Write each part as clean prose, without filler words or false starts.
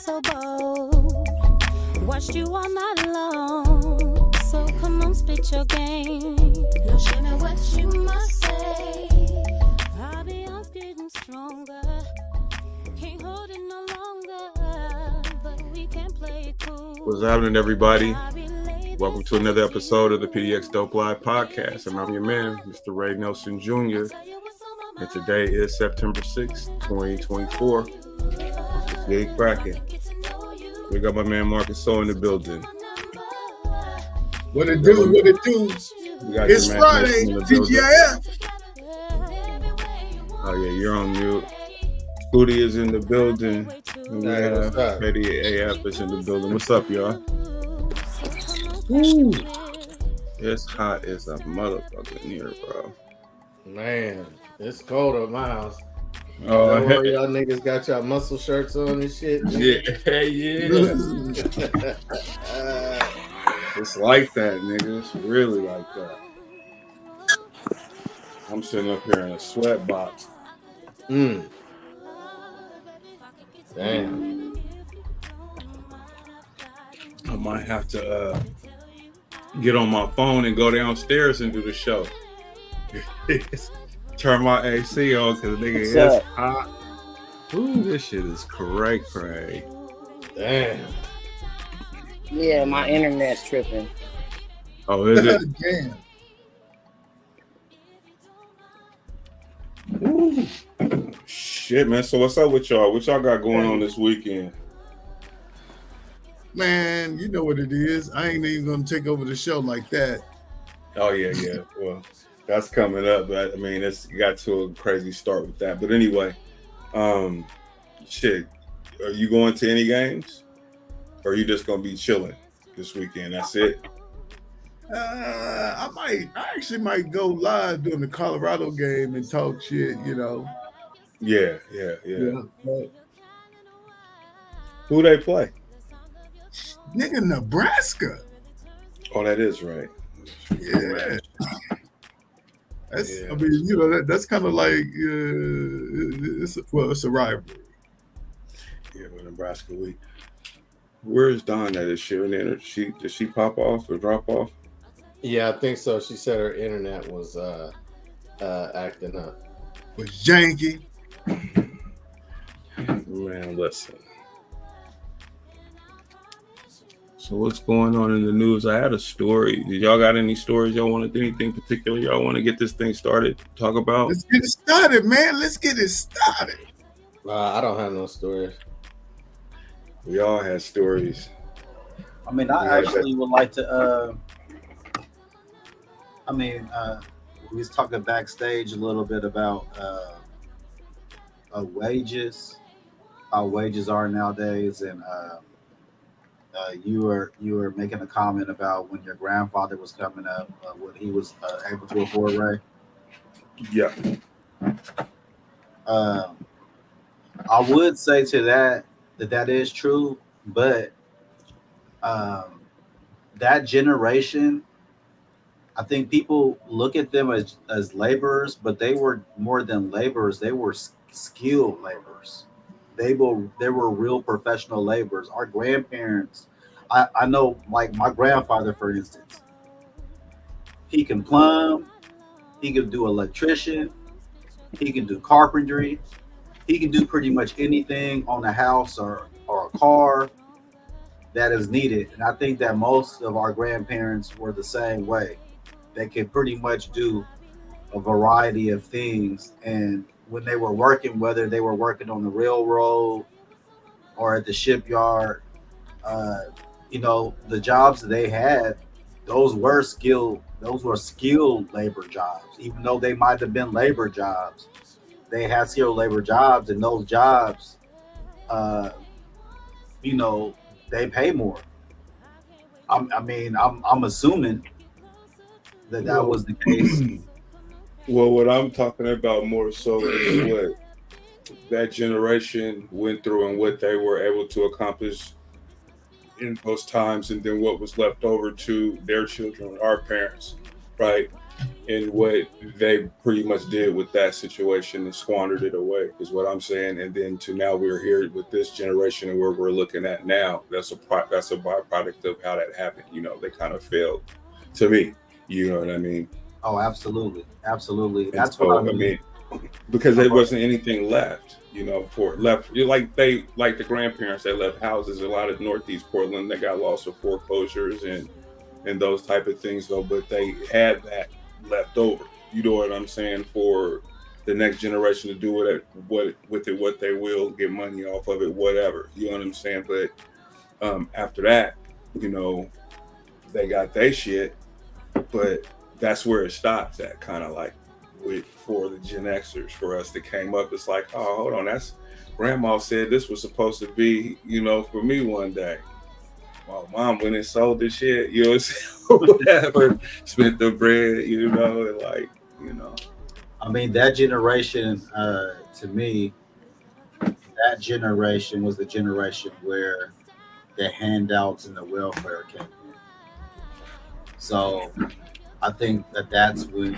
so bold. Watched you all night long. So come on, spit your game. No shame in what you must say. I'll be off getting stronger. Can't hold it no longer. But we can play it cool. What's happening, everybody? Welcome to another episode of the PDXDOPE Live podcast. And I'm your man, Mr. Ray Nelson Jr. And today is September 6th, 2024. It's Big Cracking. We got my man Marcus So in the building. What it do? What it do? It's Friday, TGIF. Oh yeah, you're on mute. Foodie is in the building. And we have Betty AF is in the building. What's up, y'all? Ooh. It's hot as a motherfucker in here, bro. Man, it's cold at my house. Oh, y'all niggas got y'all muscle shirts on and shit. Yeah. It's like that, nigga. It's really like that. I'm sitting up here in a sweat box. Damn. I might have to get on my phone and go downstairs and do the show. Turn my AC on because nigga it's hot. Ooh, this shit is cray. Damn. Yeah, my internet's tripping. Oh, is it? Damn. Shit, man. So what's up with y'all? What y'all got going on this weekend? Man, you know what it is. I ain't even gonna take over the show like that. Oh yeah. Well, that's coming up, but I mean, it's got to a crazy start with that. But anyway, shit, are you going to any games, or are you just gonna be chilling this weekend? That's it. I actually might go live during the Colorado game and talk shit. You know. Yeah. But, Who they play? nigga, Nebraska. Oh, that is right. Yeah. That's. Yeah. I mean, you know, that's kind of like it's a rivalry. Yeah, with Nebraska week. Where is Dawn at this year? Did she pop off or drop off? Yeah, I think so. She said her internet was acting up. Was janky. Man, listen. So what's going on in the news? I had a story. Did y'all got any stories y'all wanted? Anything particular y'all want to get this thing started? Talk about? Let's get it started, man. Let's get it started. I don't have no stories. We all had stories. I mean, I actually would like to. We was talking backstage a little bit about wages, how wages are nowadays, and you were making a comment about when your grandfather was coming up, what he was able to afford, right? Yeah. I would say to that is true, but that generation, I think people look at them as laborers, but they were more than laborers. They were skilled laborers. They were real professional laborers. Our grandparents, I know, like my grandfather, for instance, he can plumb, he can do electrician, he can do carpentry, he can do pretty much anything on a house or a car that is needed. And I think that most of our grandparents were the same way. They could pretty much do a variety of things. And when they were working, whether they were working on the railroad or at the shipyard, the jobs that they had, those were skilled labor jobs. Even though they might have been labor jobs, they had skilled labor jobs, and those jobs, they pay more. I'm assuming that was the case. Well, what I'm talking about more so is what that generation went through and what they were able to accomplish in those times, and then what was left over to their children, our parents, right? And what they pretty much did with that situation and squandered it away is what I'm saying. And then to now we're here with this generation and where we're looking at now. That's a byproduct of how that happened. You know, they kind of failed to me. You know what I mean? Oh, absolutely, absolutely. And That's so, what I mean. Because there wasn't anything left. You know, like the grandparents that left houses. A lot of Northeast Portland that got lost with foreclosures and those type of things though. But they had that left over, you know what I'm saying, for the next generation to do what they will, get money off of it, whatever, you know what I'm saying. But after that, you know, they got their shit, but that's where it stops at, kind of like for the Gen Xers, for us that came up. It's like, oh, hold on, that's grandma said this was supposed to be, you know, for me one day. Well, mom went and sold the shit, you know, whatever, spent the bread, you know, and like, you know. I mean, that generation, to me, that generation was the generation where the handouts and the welfare came in. So I think that's when,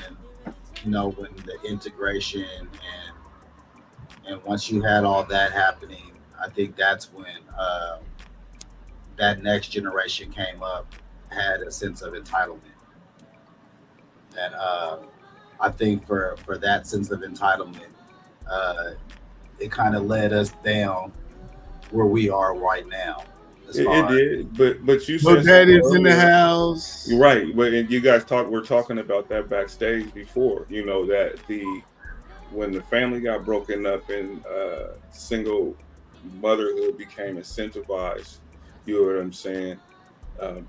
you know, when the integration and once you had all that happening, I think that's when that next generation came up, had a sense of entitlement. And I think for that sense of entitlement, it kind of led us down where we are right now. It did, but you said daddy's in the house. You're right, but you guys we're talking about that backstage before, you know, that when the family got broken up and single motherhood became incentivized, you know what I'm saying?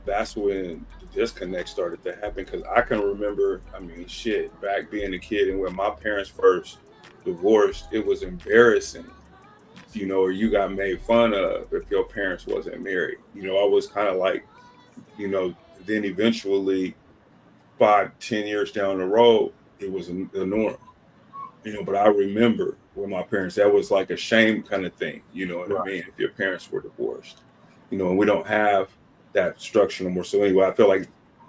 That's when the disconnect started to happen. Because I can remember, I mean, shit, back being a kid and when my parents first divorced, it was embarrassing, you know, or you got made fun of if your parents wasn't married. You know, I was kind of like, you know, then eventually 5-10 years down the road, it was the norm. You know, but I remember with my parents, that was like a shame kind of thing, you know what I mean, if your parents were divorced. You know, and we don't have that structure no more. So anyway, I feel like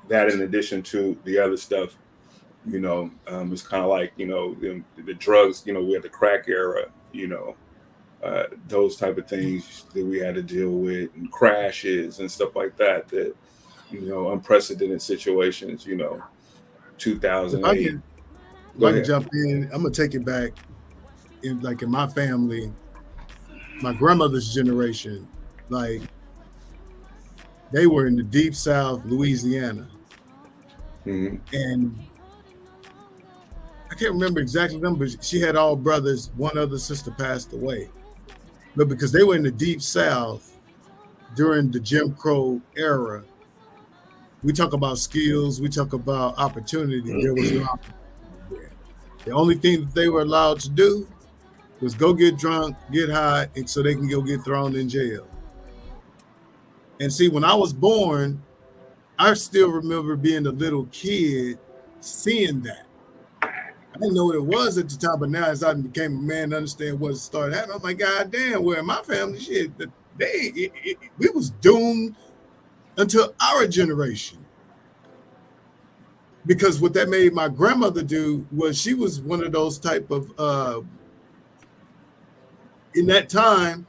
that, in addition to the other stuff, you know, it's kind of like, you know, the drugs, you know, we had the crack era, you know, those type of things that we had to deal with, and crashes and stuff like that, you know, unprecedented situations, you know, 2008. If I can jump in, I'm going to take it back. In my family, my grandmother's generation, like, they were in the deep South, Louisiana. Mm-hmm. And I can't remember exactly them, but she had all brothers. One other sister passed away. But because they were in the deep South during the Jim Crow era, we talk about skills, we talk about opportunity. There was no opportunity there. The only thing that they were allowed to do was go get drunk, get high, and so they can go get thrown in jail. And see, when I was born, I still remember being a little kid seeing that. I didn't know what it was at the time, but now as I became a man to understand what started happening, I'm like, God damn, where my family shit, we was doomed until our generation. Because what that made my grandmother do was she was one of those type of, in that time,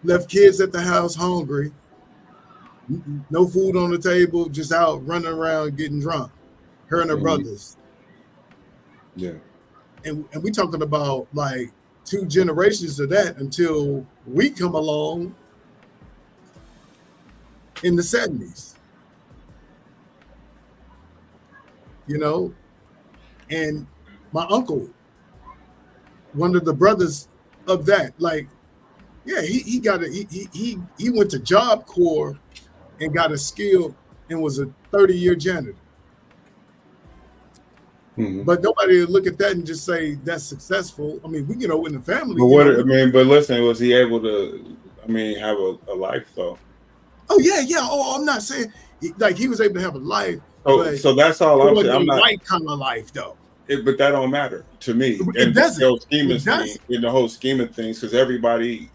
left kids at the house hungry, no food on the table, just out running around getting drunk, her and her brothers. Yeah. And we talking about like 2 generations of that until we come along in the 70s. You know, and my uncle, one of the brothers of that, like, yeah, he went to Job Corps and got a skill and was a 30-year janitor. Mm-hmm. But nobody would look at that and just say that's successful. I mean, we, you know, in the family. But but listen, was he able to, have a life though? Oh yeah. Oh, I'm not saying like he was able to have a life. So that's all I'm saying. I'm not right kind of life though. But that don't matter to me. It doesn't. In the whole scheme of things, because everybody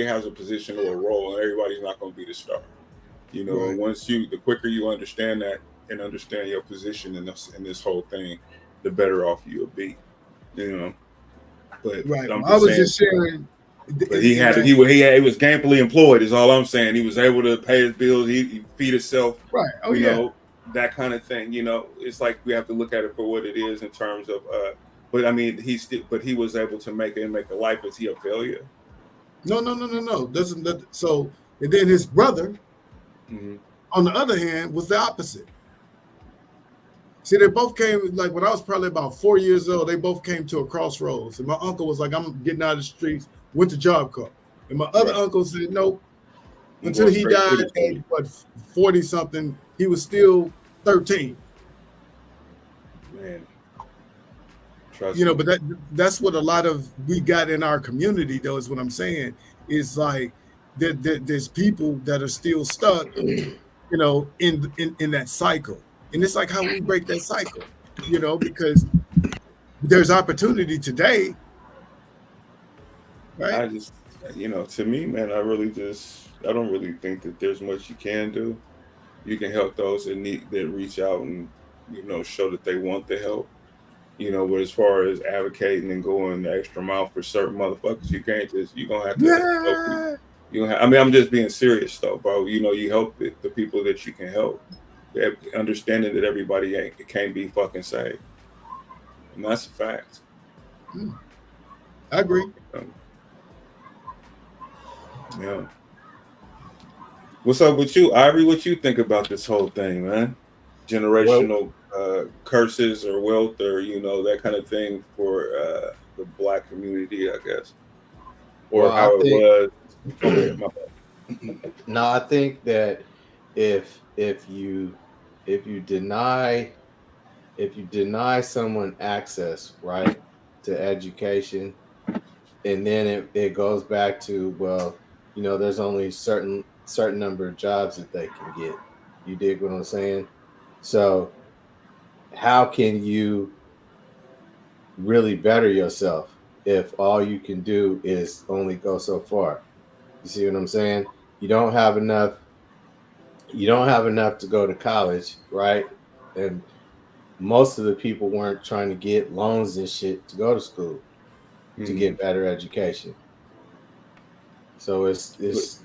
has a position or a role, and everybody's not going to be the star. You know, right. And the quicker you understand that and understand your position in this whole thing, the better off you'll be. You know. But Right. I'm I was saying, just sharing. but he was gainfully employed. Is all I'm saying. He was able to pay his bills. He feed himself. Right. Oh, you yeah. know, that kind of thing. You know, it's like we have to look at it for what it is in terms of. But I mean, he was able to make a life. Is he a failure? No. So, and then his brother, on the other hand, was the opposite. See, they both came, like when I was probably about 4 years old, they both came to a crossroads. And my uncle was like, I'm getting out of the streets, went to Job Corps. And my other uncle said, nope. Until he died at 40 something, he was still 13. Man. But that's what a lot of we got in our community, though, is what I'm saying. Is like there's people that are still stuck, in that cycle. And it's like how we break that cycle, because there's opportunity today. Right. I just, to me, man, I don't really think that there's much you can do. You can help those that reach out and, show that they want the help. But as far as advocating and going the extra mile for certain motherfuckers, you're gonna have to help people. I'm just being serious though, bro. You help the people that you can help. Understanding that everybody can't be fucking saved. And that's a fact. I agree. Yeah. What's up with you, Ivory? What you think about this whole thing, man? Generational curses or wealth or, that kind of thing for the Black community, I guess. Or how it was. No, I think that if you deny someone access, right, to education, and then it goes back to, well, there's only certain number of jobs that they can get. You dig what I'm saying? So how can you really better yourself if all you can do is only go so far? You see what I'm saying? You don't have enough to go to college, right? And most of the people weren't trying to get loans and shit to go to school to get better education. So it's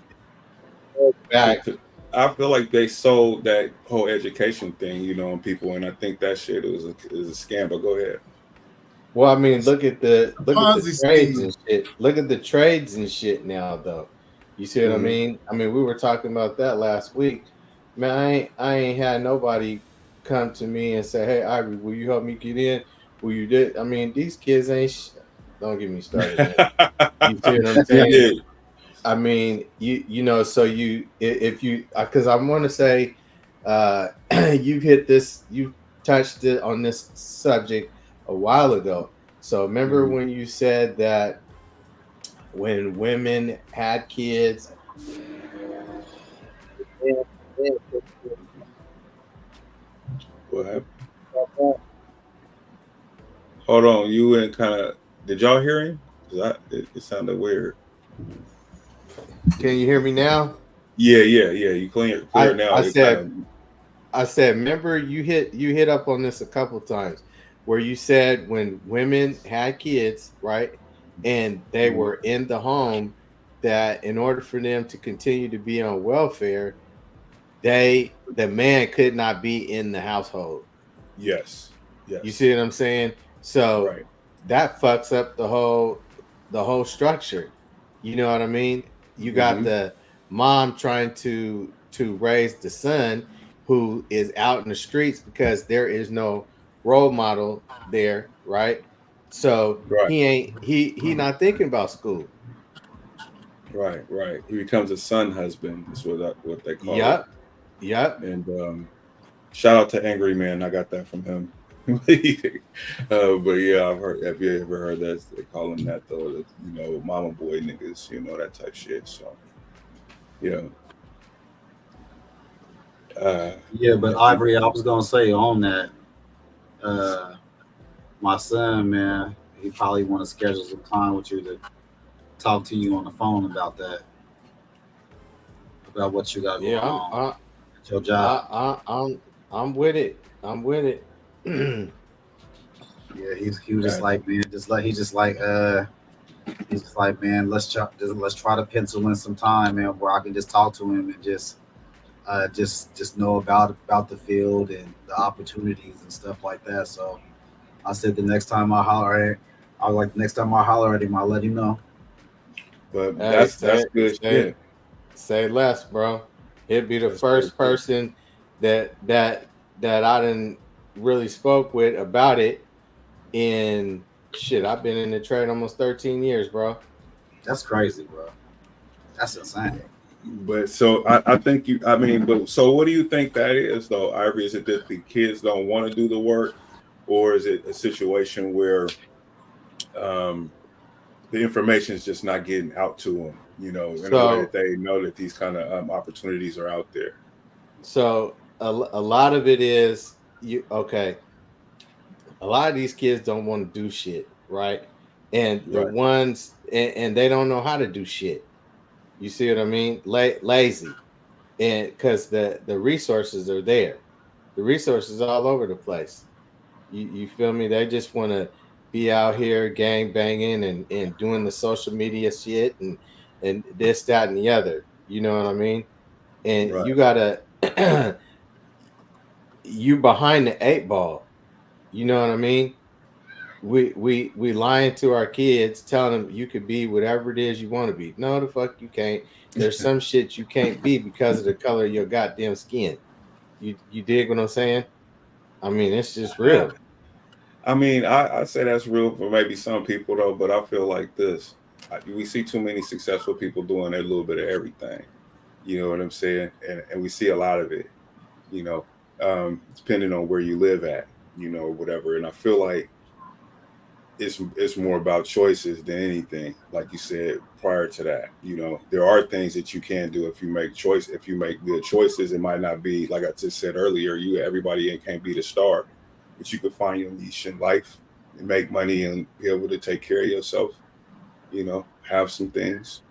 back. I feel like they sold that whole education thing, on people, and I think that shit is a scam. But go ahead. Well, I mean, look at the trades and shit. Look at the trades and shit now, though. You see what I mean? I mean, we were talking about that last week. Man, I ain't had nobody come to me and say, "Hey, Ivory, will you help me get in?" Will you did? I mean, these kids ain't. Don't get me started. You see what I'm saying? Yeah. I mean, so if you, because I want to say, you've touched it on this subject a while ago. So remember when you said that when women had kids, what happened? Hold on, you and kind of, did y'all hear him? It sounded weird. Can you hear me now? Yeah. You clear now. I said, remember you hit up on this a couple times, where you said when women had kids, right, and they were in the home, that in order for them to continue to be on welfare, the man could not be in the household. Yes. You see what I'm saying? So that fucks up the whole structure. You know what I mean? You got the mom trying to raise the son who is out in the streets because there is no role model there, right? So he not thinking about school. Right. He becomes a son husband. That's what they call it. Yep. And shout out to Angry Man. I got that from him. But yeah, I've heard. Have you ever heard that? They call him that though. Mama boy niggas. That type shit. So, yeah. But Ivory, I was gonna say on that. My son, man, he probably want to schedule some time with you to talk to you on the phone about that, about what you got going on at your job. I'm with it. Yeah, he was just like, man, he's just like man, let's try to pencil in some time, man, where I can just talk to him and just know about the field and the opportunities and stuff like that. So I said the next time I holler at him, I'll let him know. But Hey, that's good shit. Say less, bro. He'd be the That's first good shit. person that I didn't really spoke with about it in shit. I've been in the trade almost 13 years, bro. That's crazy, bro. That's insane. But so I think but so what do you think that is though, Ivory? Is it that the kids don't want to do the work, or is it a situation where the information is just not getting out to them, in a way that they know that these kind of opportunities are out there? So a lot of it is okay. A lot of these kids don't want to do shit, right? And the Right. ones and they don't know how to do shit. You see what I mean? Lazy, and because the resources are there, the resources all over the place. You feel me? They just want to be out here gang banging and doing the social media shit and this, that, and the other. You know what I mean? And Right. you gotta you behind the 8 ball. You know what I mean? We lying to our kids, telling them you could be whatever it is you want to be. No, the fuck you can't. There's some shit you can't be because of the color of your goddamn skin. You dig what I'm saying? I mean, it's just real. I say that's real for maybe some people though, but I feel like this. We see too many successful people doing a little bit of everything. You know what I'm saying? And we see a lot of it, depending on where you live at, whatever. And I feel like it's more about choices than anything. Like you said prior to that, there are things that you can do if you make good choices. It might not be like I just said earlier. Everybody can't be the star, but you can find your niche in life and make money and be able to take care of yourself. Have some things.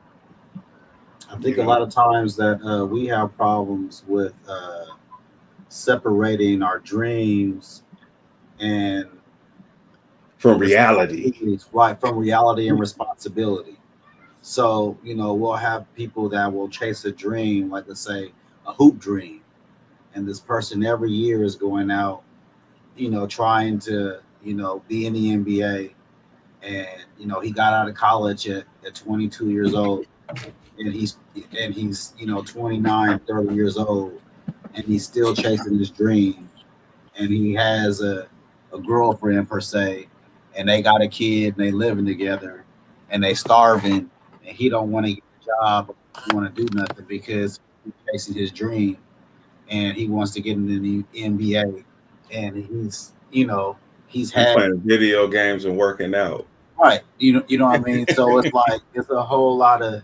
I think a lot of times that we have problems with separating our dreams and from reality, right? From reality and responsibility. So, we'll have people that will chase a dream, like let's say a hoop dream. And this person every year is going out, trying to, be in the NBA. And, he got out of college at 22 years old. And he's 29, 30 years old. And he's still chasing his dream. And he has a girlfriend per se. And they got a kid and they living together. And they starving. And he don't want to get a job, want to do nothing because he's chasing his dream, and he wants to get into the NBA, and he's playing video games and working out. Right, you know what I mean. So it's like it's a whole lot of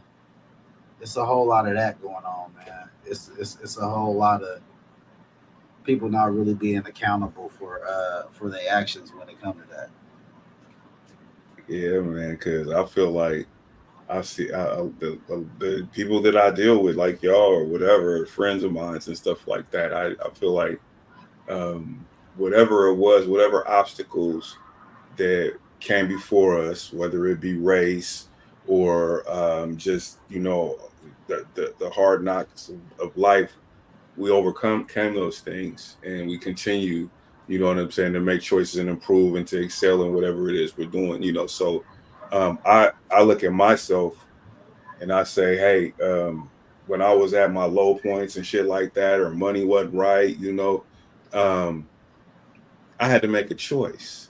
that going on, man. It's a whole lot of people not really being accountable for their actions when it comes to that. Yeah, man, because I feel like I see the people that I deal with, like y'all or whatever, friends of mine and stuff like that. I feel like whatever it was, whatever obstacles that came before us, whether it be race or just the hard knocks of life, we came those things, and we continue. You know what I'm saying, to make choices and improve and to excel in whatever it is we're doing. So I look at myself and I say, hey, when I was at my low points and shit like that, or money wasn't right, I had to make a choice.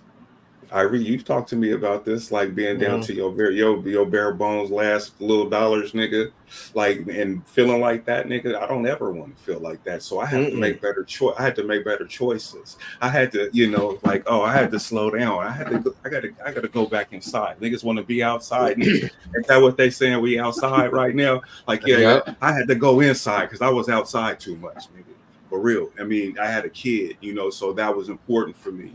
You've talked to me about this, like being down to your bare bones, last little dollars, nigga, like, and feeling like that, nigga. I don't ever want to feel like that. So I have to make better I had to make better choices. I had to, I had to slow down. I got to go back inside. Niggas want to be outside. Is that what they saying? We outside right now? Like, yeah. I had to go inside because I was outside too much, nigga. For real. I mean, I had a kid, so that was important for me,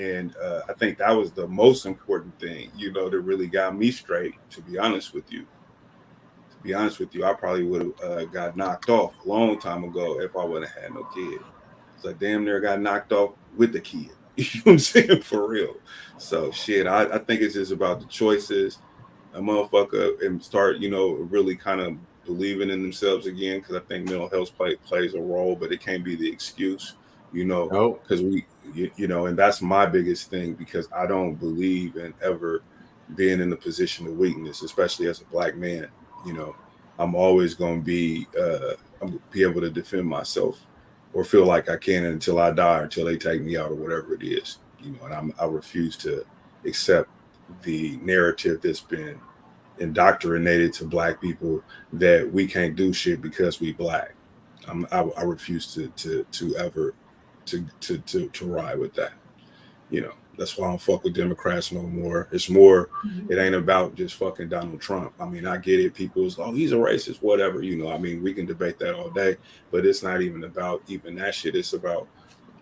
and I think that was the most important thing, that really got me straight. To be honest with you, I probably would have got knocked off a long time ago if I wouldn't have had no kid. So I damn near got knocked off with the kid. You know what I'm saying? For real. So shit, I think it's just about the choices. A motherfucker and start, really kind of believing in themselves again, because I think mental health plays a role, but it can't be the excuse, Nope. because and that's my biggest thing, because I don't believe in ever being in a position of weakness, especially as a black man. I'm always going to be able to defend myself, or feel like I can, until I die, or until they take me out, or whatever it is. And I refuse to accept the narrative that's been indoctrinated to black people, that we can't do shit because we black. I refuse to ever to ride with that. That's why I don't fuck with Democrats no more. It's more, it ain't about just fucking Donald Trump. I mean, I get it. People's, oh, he's a racist, whatever. I mean, we can debate that all day, but it's not even about even that shit. It's about,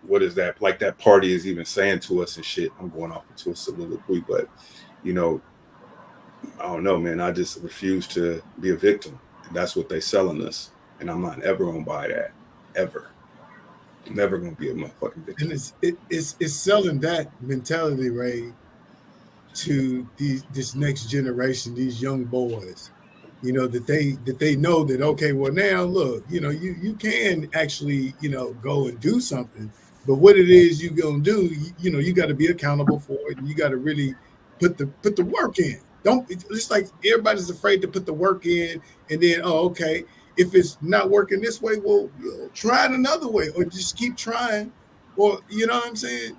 what is that, like that party is even saying to us and shit. I'm going off into a soliloquy, but I don't know, man. I just refuse to be a victim. And that's what they selling us. And I'm not ever gonna buy that. Ever. I'm never gonna be a motherfucking victim. And it's selling that mentality, Ray, to this next generation, these young boys. That they know that, okay, well, now look, you can actually, go and do something, but what it is you gonna do, you got to be accountable for it, and you got to really put the work in. It's like everybody's afraid to put the work in, and then, oh, okay, if it's not working this way, well, try it another way, or just keep trying, or you know what I'm saying?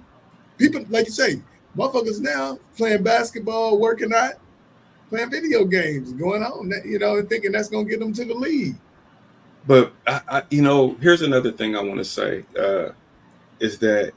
People, like you say, motherfuckers now playing basketball, working out, playing video games, going on, and thinking that's going to get them to the league. But here's another thing I want to say, is that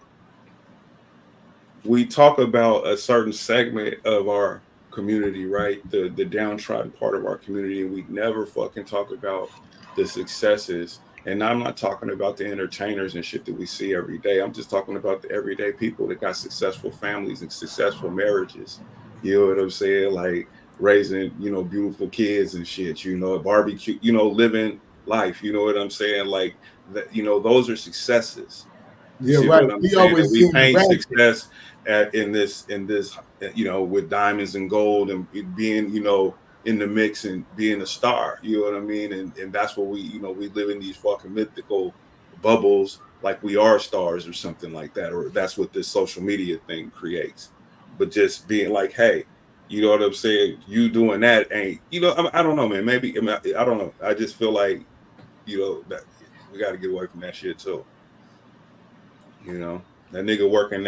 we talk about a certain segment of our community, right? The downtrodden part of our community, and we never fucking talk about the successes. And I'm not talking about the entertainers and shit that we see every day. I'm just talking about the everyday people that got successful families and successful marriages. You know what I'm saying? Like raising, beautiful kids and shit, barbecue, living life. You know what I'm saying? Like that, those are successes. Yeah, See right. what I'm We saying? always And we see the paint ratchet. success in this, with diamonds and gold, and being, in the mix, and being a star. You know what I mean? And that's what we live in these fucking mythical bubbles, like we are stars or something like that, or that's what this social media thing creates. But just being like, hey, you know what I'm saying? You doing that ain't, I don't know, man. Maybe, I don't know. I just feel like, that we got to get away from that shit too. That nigga working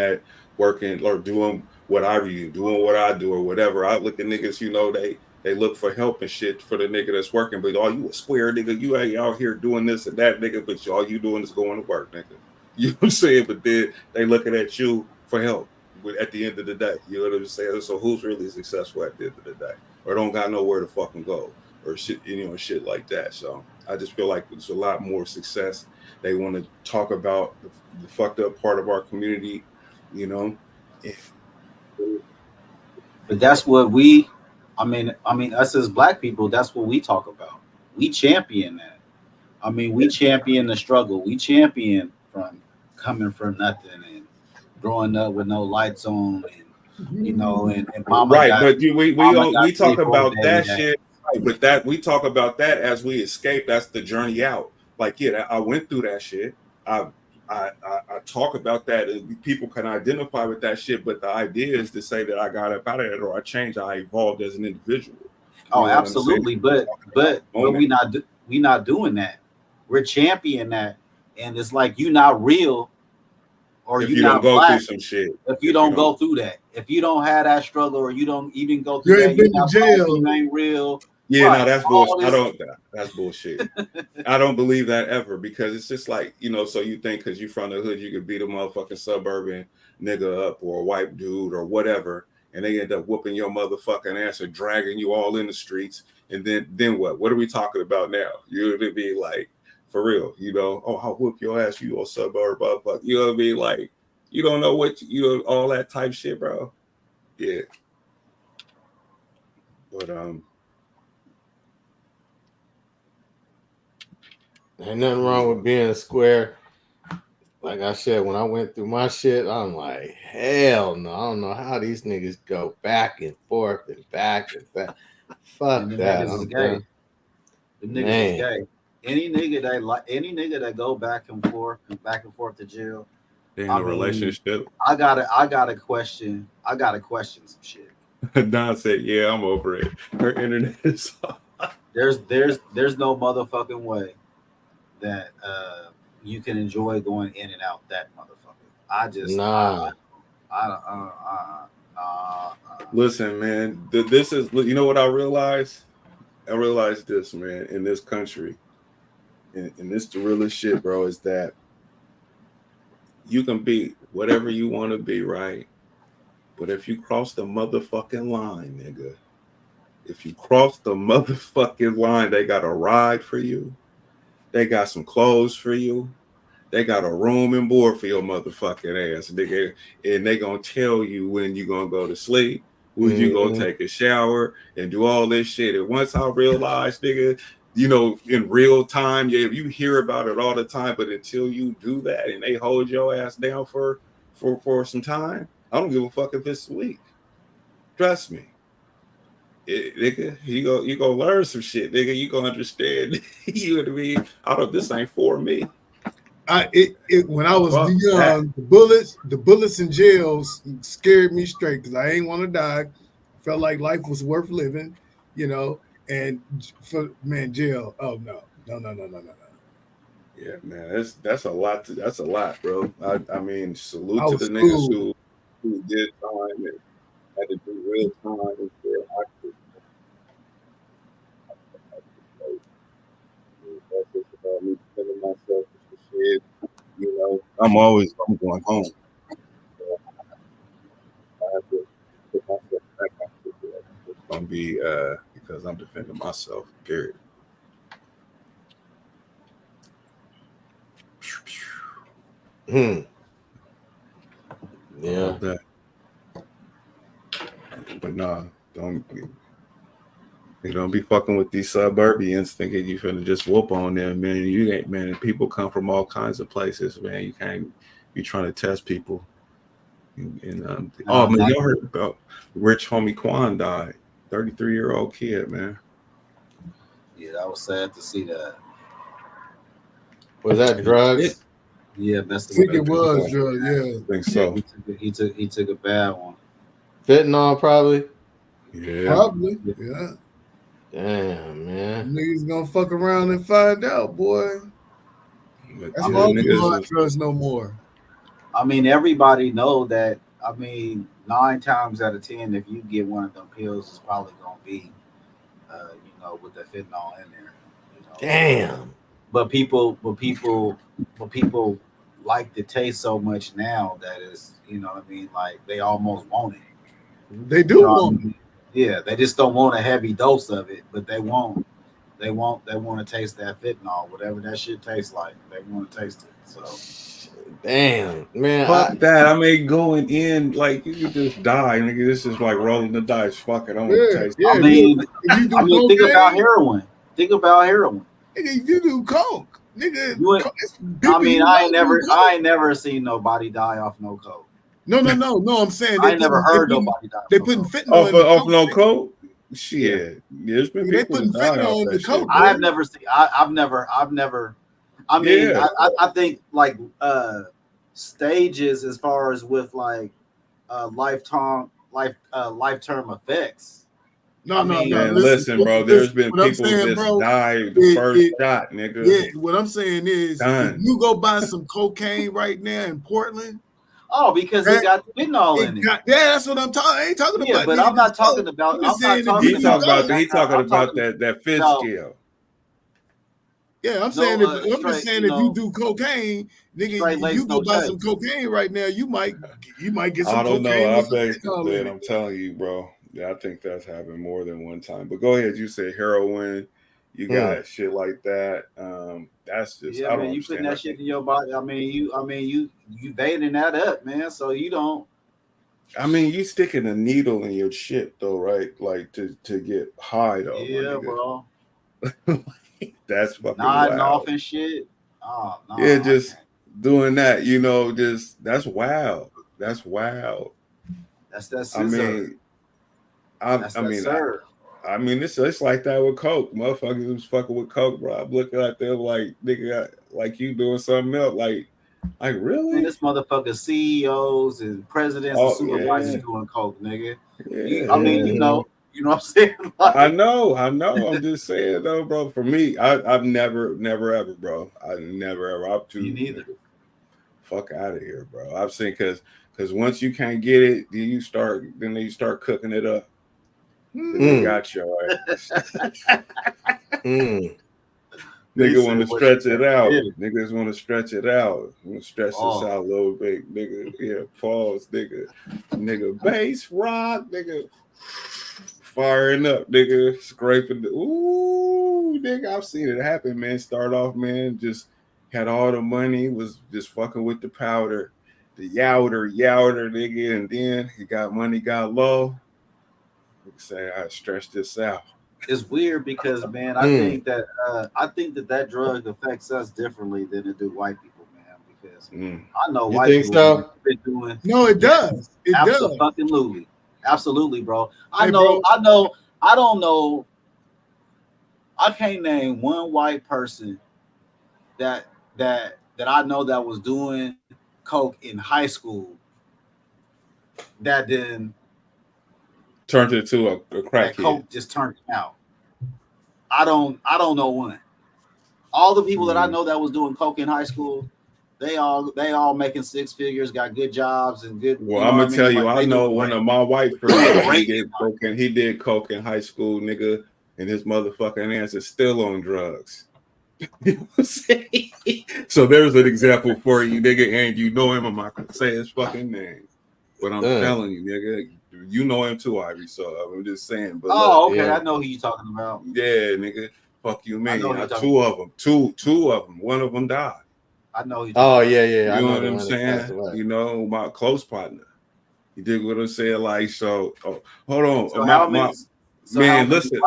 or doing what I do, doing what I do, or whatever. I look at niggas, they look for help and shit for the nigga that's working. But all you a square nigga, you ain't out here doing this and that, nigga, but all you doing is going to work, nigga. You know what I'm saying? But then they looking at you for help at the end of the day. You know what I'm saying? So who's really successful at the end of the day? Or don't got nowhere to fucking go, or shit, shit like that. So I just feel like there's a lot more success. They want to talk about the fucked up part of our community, But that's what I mean, us as black people, that's what we talk about. We champion that. I mean, we champion the struggle. We champion from coming from nothing and growing up with no lights on, and and mama right. got, But we talk 3-4 about that baby shit. But that we talk about that as we escape. That's the journey out. Like, yeah, I went through that shit. I talk about that, and people can identify with that shit. But the idea is to say that I got up out of it, or I changed, I evolved as an individual. Oh, absolutely. But we not doing that. We're championing that, and it's like you not real, or if you you don't not go black. through some shit, If you don't go through that, if you don't have that struggle, or you don't even go You through ain't that, been you're to not black, jail. you ain't real. Yeah, Right. no, that's bullshit. That's bullshit. I don't believe that ever, because it's just like, so you think because you from the hood, you could beat a motherfucking suburban nigga up, or a white dude or whatever, and they end up whooping your motherfucking ass or dragging you all in the streets. And then what? What are we talking about now? You're gonna be like, for real, oh, I'll whoop your ass, you a suburb motherfucker. You know what I mean? Like, you don't know what all that type shit, bro. Yeah. But ain't nothing wrong with being a square. like I said, when I went through my shit, I'm like, hell no. I don't know how these niggas go back and forth and back and back. Fuck and that. Niggas is I'm gay. done. The niggas is gay. Any nigga that go back and forth to jail. They in a relationship. I gotta question some shit. Don said, "Yeah, I'm over it. Her internet is off." There's no motherfucking way that you can enjoy going in and out that motherfucker. I just Listen, man. This is, you know what I realized? I realized this, man. In this country, and this the realest shit, bro, is that you can be whatever you want to be, right? But if you cross the motherfucking line, nigga, if you cross the motherfucking line, they got a ride for you. They got some clothes for you. They got a room and board for your motherfucking ass, nigga. And they gonna tell you when you gonna go to sleep, when you gonna take a shower, and do all this shit. And once I realized, nigga, you know, in real time, yeah, you hear about it all the time, but until you do that and they hold your ass down for some time, I don't give a fuck if it's a week. Trust me. Nigga, you gonna learn some shit, nigga. You gonna understand. You know what I mean? This ain't for me. When I was young, the bullets in jails scared me straight because I ain't want to die. Felt like life was worth living, you know. And jail. Oh no. Yeah, man, that's a lot. That's a lot, bro. I mean, salute to the niggas who did time and had to do real time and shit. That's just about me defending myself and shit. You know, I'm going home. So I have to put myself back out there. It's gonna be because I'm defending myself. Period. Yeah. But nah, don't be fucking with these suburbians thinking you finna just whoop on them, man. You ain't, man. People come from all kinds of places, man. You can't be trying to test people. And oh man, y'all heard about Rich Homie Quan died, 33-year-old kid, man. Yeah, I was sad to see that. Was that drugs? Yeah, best of I think it was drugs. Yeah, I think so. He took a bad one. Fentanyl, probably. Yeah, probably. Yeah. Damn, man. Niggas gonna fuck around and find out, boy. That's why people aren't drugs no more. I mean, everybody know that. I mean, 9 times out of 10, if you get one of them pills, it's probably gonna be, with the fentanyl in there. You know? Damn. But people like the taste so much now that is, you know what I mean? Like they almost want it. They do want it. Yeah, they just don't want a heavy dose of it, but they want to taste that fentanyl, whatever that shit tastes like. They want to taste it. So damn, man. Fuck that. I mean, going in like you could just die, nigga. This is like rolling the dice. Fuck it. I want to taste. I mean, think about heroin. Think about heroin. Nigga, you do coke, nigga. I ain't never seen nobody die off no coke. No. I'm saying I never heard nobody die. They putting fentanyl off no coke. Shit, there's been they putting fentanyl in the coke. I've never seen. I've never. I mean, yeah. I think like stages as far as with like lifetime effects. No. Listen, bro. There's been people who just died the first shot, nigga. Yeah, what I'm saying is, if you go buy some cocaine right now in Portland. Oh, because it got fentanyl in it. Yeah, that's what I'm talking. I ain't talking about. But I'm not talking about. He talking about that fifth scale. Yeah, I'm saying if you do cocaine, nigga, you go buy some cocaine right now, you might get some. I don't know. I bet, man. I'm telling you, bro. Yeah, I think that's happened more than one time. But go ahead. You say heroin. You got shit like that. That's just I don't you putting that shit in your body. I mean you baiting that up, man. So you don't. I mean, you sticking a needle in your shit though, right? Like to get high though. Yeah, bro. That's fucking nodding wild. Off and shit. Oh no. Yeah, just doing that, you know, just that's wild. That's wild. That's that. I mean, I mean, it's like that with coke. Motherfuckers was fucking with coke, bro. I'm looking at them like nigga, like you doing something else, like really? Man, this motherfucker CEOs and presidents and supervisors doing coke, nigga. Yeah. I mean, you know what I'm saying? Like, I know. I'm just saying though, bro. For me, I've never ever, bro. I never ever. I'm too. Me neither. Fuck out of here, bro. I've seen because once you can't get it, then you start cooking it up. Then they got your ass. Nigga want to stretch it out. Niggas want to stretch it out. Want to stretch this out a little bit, nigga. Yeah, pause, nigga. Nigga, bass rock, nigga. Firing up, nigga. Scraping the nigga. I've seen it happen, man. Start off, man, just had all the money, was just fucking with the powder, the yowder, nigga, and then he got money, got low. Say I stretched this out. It's weird because, man, I think that drug affects us differently than it do white people, man. Because I know white people been doing. No, it does. It does. Absolutely, bro. I don't know. I can't name one white person that I know that was doing coke in high school that then turned it to a crack. Coke just turned out. I don't know one. All the people that I know that was doing coke in high school, they all making six figures, got good jobs and good. Well, I'm gonna tell you, I know one of my white friends. He did coke in high school, nigga, and his motherfucking ass is still on drugs. You know what I'm saying? So there's an example for you, nigga, and you know him. I'm not gonna say his fucking name, but I'm telling you, nigga. You know him too, Ivy. So I'm just saying. But okay, I know who you talking about. Yeah, nigga. Fuck you, man. Two of them. Two of them. One of them died. I know. You know what I'm saying? You know, my close partner. You dig what I'm saying? Like, so. Hold on. So listen.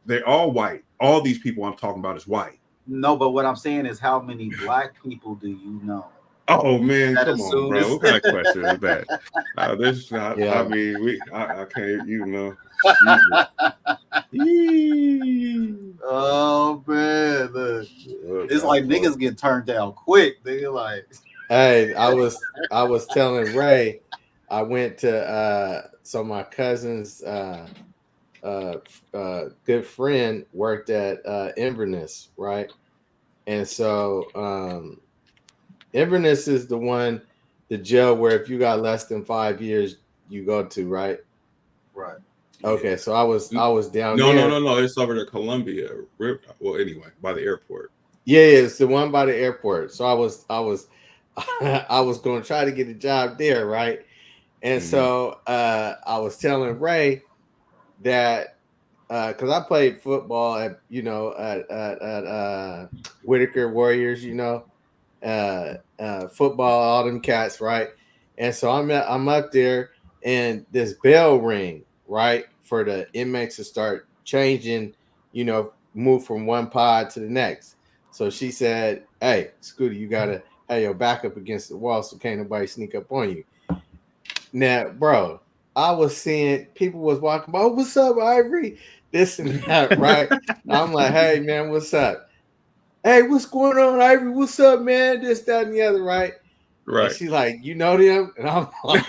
They're all white. All these people I'm talking about is white. No, but what I'm saying is, how many black people do you know? Oh man, come on, bro. What kind of question is that? I mean, I can't, you know. Oh man, it's like niggas get turned down quick. They're like, hey, I was telling Ray, I went to so my cousin's good friend worked at Inverness, right? And so Inverness is the jail where if you got less than 5 years, you go to, right? Right. Okay, so I was down there. No. It's over to Columbia. Well, anyway, by the airport. Yeah, it's the one by the airport. So I was I was going to try to get a job there, right? And so I was telling Ray that because I played football at Whitaker Warriors, football, all them cats, right? And so I'm up there, and this bell ring, right, for the inmates to start changing, move from one pod to the next. So she said, "Hey, Scooty, you gotta have your back up against the wall so can't nobody sneak up on you." Now, bro, I was seeing people was walking by, "Oh, what's up, Ivory?" This and that, right? I'm like, "Hey, man, what's up? Hey, what's going on, Ivory? What's up, man? This, that, and the other, right?" Right. And she's like, "You know them?" And I'm like,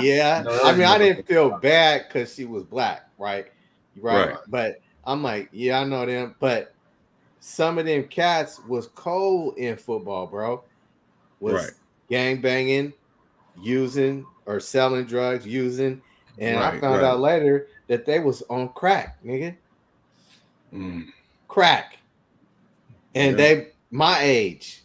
"Yeah." I mean, I didn't feel bad because she was black, right? But I'm like, "Yeah, I know them." But some of them cats was cold in football, bro. Was gang banging, using or selling drugs, and I found out later that they was on crack, nigga. Crack. And they my age.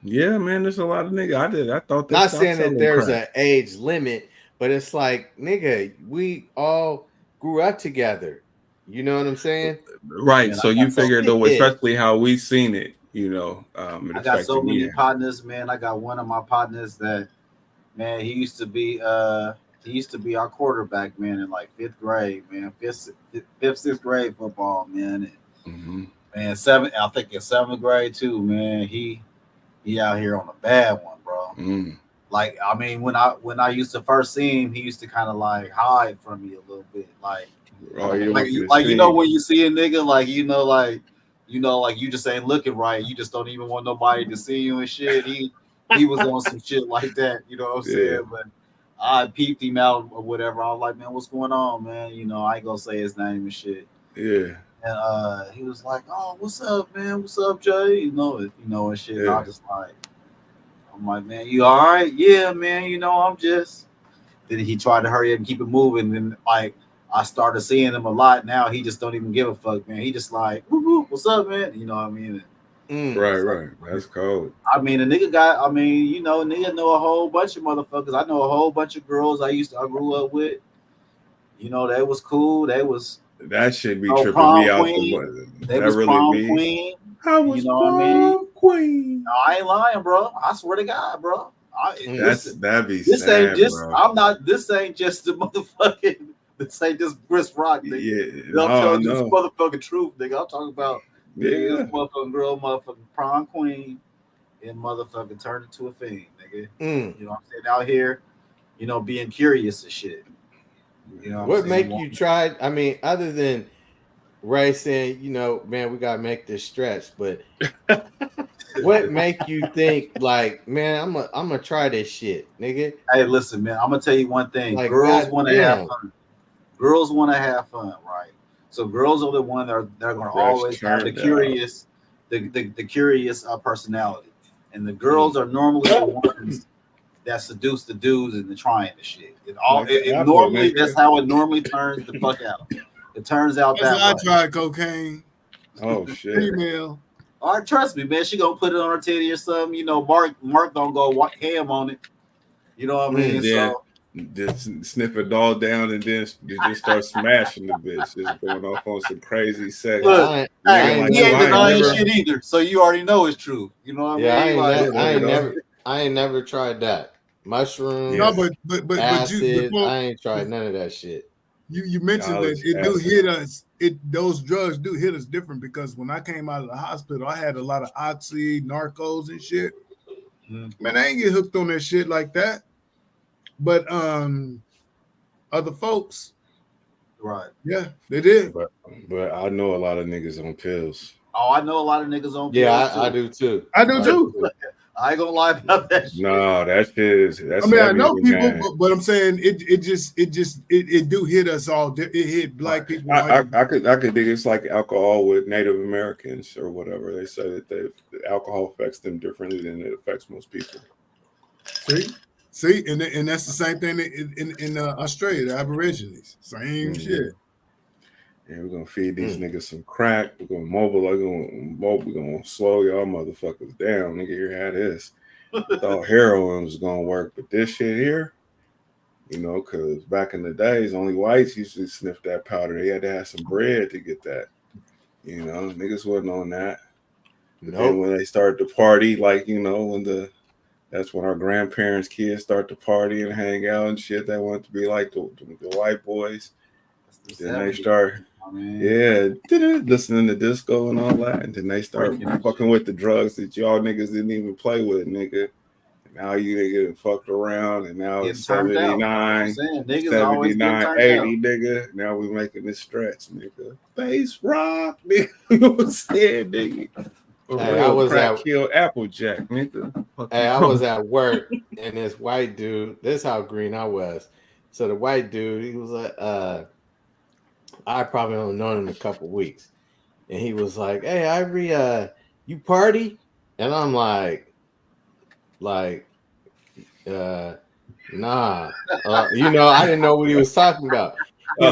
Yeah, man, there's a lot of niggas. I thought not saying that there's an age limit, but it's like, nigga, we all grew up together. You know what I'm saying? Right. So you figured though, especially how we seen it, I got so many partners, man. I got one of my partners that, man, he used to be our quarterback, man, in like fifth grade, man, fifth, sixth grade football, man. And, Man, I think in 7th grade too, man. He out here on a bad one, bro. Like, I mean, when I used to first see him, he used to kind of like hide from me a little bit, like you know when you see a nigga, like you know, like you just ain't looking right, you just don't even want nobody to see you and shit. He was on some shit like that, you know what I'm saying? But I peeped him out or whatever. I was like, man, what's going on, man? You know, I ain't gonna say his name and shit. Yeah. And he was like, oh, what's up, man? What's up, Jay? You know, and shit. And I was just like, I'm like, man, you all right? Yeah, man. You know, I'm just. Then he tried to hurry up and keep it moving, and like I started seeing him a lot. Now he just don't even give a fuck, man. He just like, what's up, man? You know what I mean? Right. That's cold. I mean, a nigga got. I mean, you know, nigga know a whole bunch of motherfuckers. I know a whole bunch of girls I grew up with. You know, they was cool. They was. That should be tripping me out. They was really prom queen. I was prom queen. No, I ain't lying, bro. I swear to God, bro. That'd be this sad, ain't just. bro. I'm not. This ain't just the motherfucking. This ain't just Chris Rock, nigga. Yeah, I'm telling you this motherfucking truth, nigga. I'm talking about this motherfucking girl, motherfucking prom queen, and motherfucking turned into a fiend, nigga. You know what I'm saying? Out here, you know, being curious and shit. You know what make you try? I mean, other than Ray saying, you know, man, we gotta make this stretch, but what make you think like, man, I'm gonna try this shit, nigga? Hey, listen, man, I'm gonna tell you one thing. Like, girls want to have fun. Girls want to have fun, right? So girls are the one they're gonna always have the curious, the curious personality, and the girls are normally the ones that seduce the dudes into trying the shit. Normally that's how it normally turns the fuck out. It turns out that I tried cocaine. Oh shit. Female. All right, trust me, man. She gonna put it on her titty or something. You know, Mark don't go ham on it. You know what I mean? So just sniff it all down and then you just start smashing the bitch. Just going off on some crazy sex. Look, he ain't denying shit either. So you already know it's true. You know what I mean? I ain't never tried that. Mushrooms, no, but acid, I ain't tried none of that shit. You mentioned that it do hit us. Those drugs do hit us different because when I came out of the hospital, I had a lot of oxy, narcos, and shit. Man, I ain't get hooked on that shit like that. But other folks, right? Yeah, they did. But I know a lot of niggas on pills. Oh, I know a lot of niggas on pills. Yeah, I do too. I do too. I ain't gonna lie about that shit. No, that's his. I mean, I know people, but I'm saying it do hit us all. It hit black people. I could think it's like alcohol with Native Americans or whatever. They say that the alcohol affects them differently than it affects most people. See, and that's the same thing in Australia, the Aborigines. Same shit. Yeah, we're gonna feed these niggas some crack. We're gonna mobilize. We're gonna slow y'all motherfuckers down. Nigga, here had this. Thought heroin was gonna work, but this shit here, you know, because back in the days, only whites used to sniff that powder. They had to have some bread to get that. You know, niggas wasn't on that. But then when they started to party, like, you know, that's when our grandparents' kids start to party and hang out and shit. They want to be like the white boys. Then they start, listening to disco and all that. And then they start fucking with the drugs that y'all niggas didn't even play with, nigga. And now you nigga fucked around, and now it's 79, 79, 80, nigga. Now we making this stretch, nigga. Bass rock, nigga. You know what I'm saying, nigga? Hey, I was at kill Applejack, nigga. Hey, I was at work, and this white dude. This is how green I was. So the white dude, he was like, I probably only known him a couple weeks, and he was like, "Hey, Ivory, you party?" And I'm like, nah. You know, I didn't know what he was talking about. He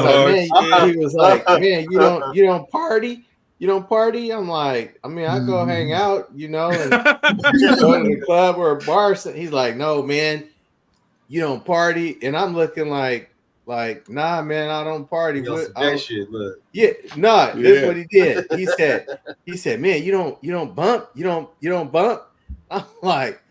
was like, man, you don't party. You don't party? I'm like, I mean, I go hang out, you know, and go to the club or a bar. So he's like, no, man, you don't party. And I'm looking like, nah, man, I don't party. That shit, look. Yeah, nah, that's what he did. He said, man, you don't bump, you don't bump. I'm like,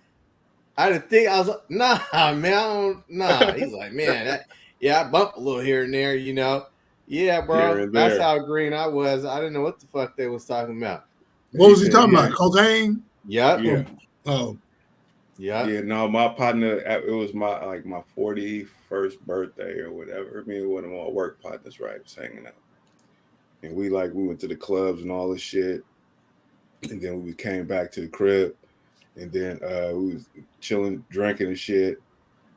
I didn't think. I was like, nah, man, I don't. Nah. He's like, man, I bump a little here and there, you know. Yeah, bro. That's how green I was. I didn't know what the fuck they was talking about. What was he talking about? Cocaine? Yep. Yeah. Oh. Yeah, no, my partner, it was my 41st birthday or whatever. Me and one of my work partners, right, was hanging out. And we went to the clubs and all this shit. And then we came back to the crib. And then we was chilling, drinking and shit.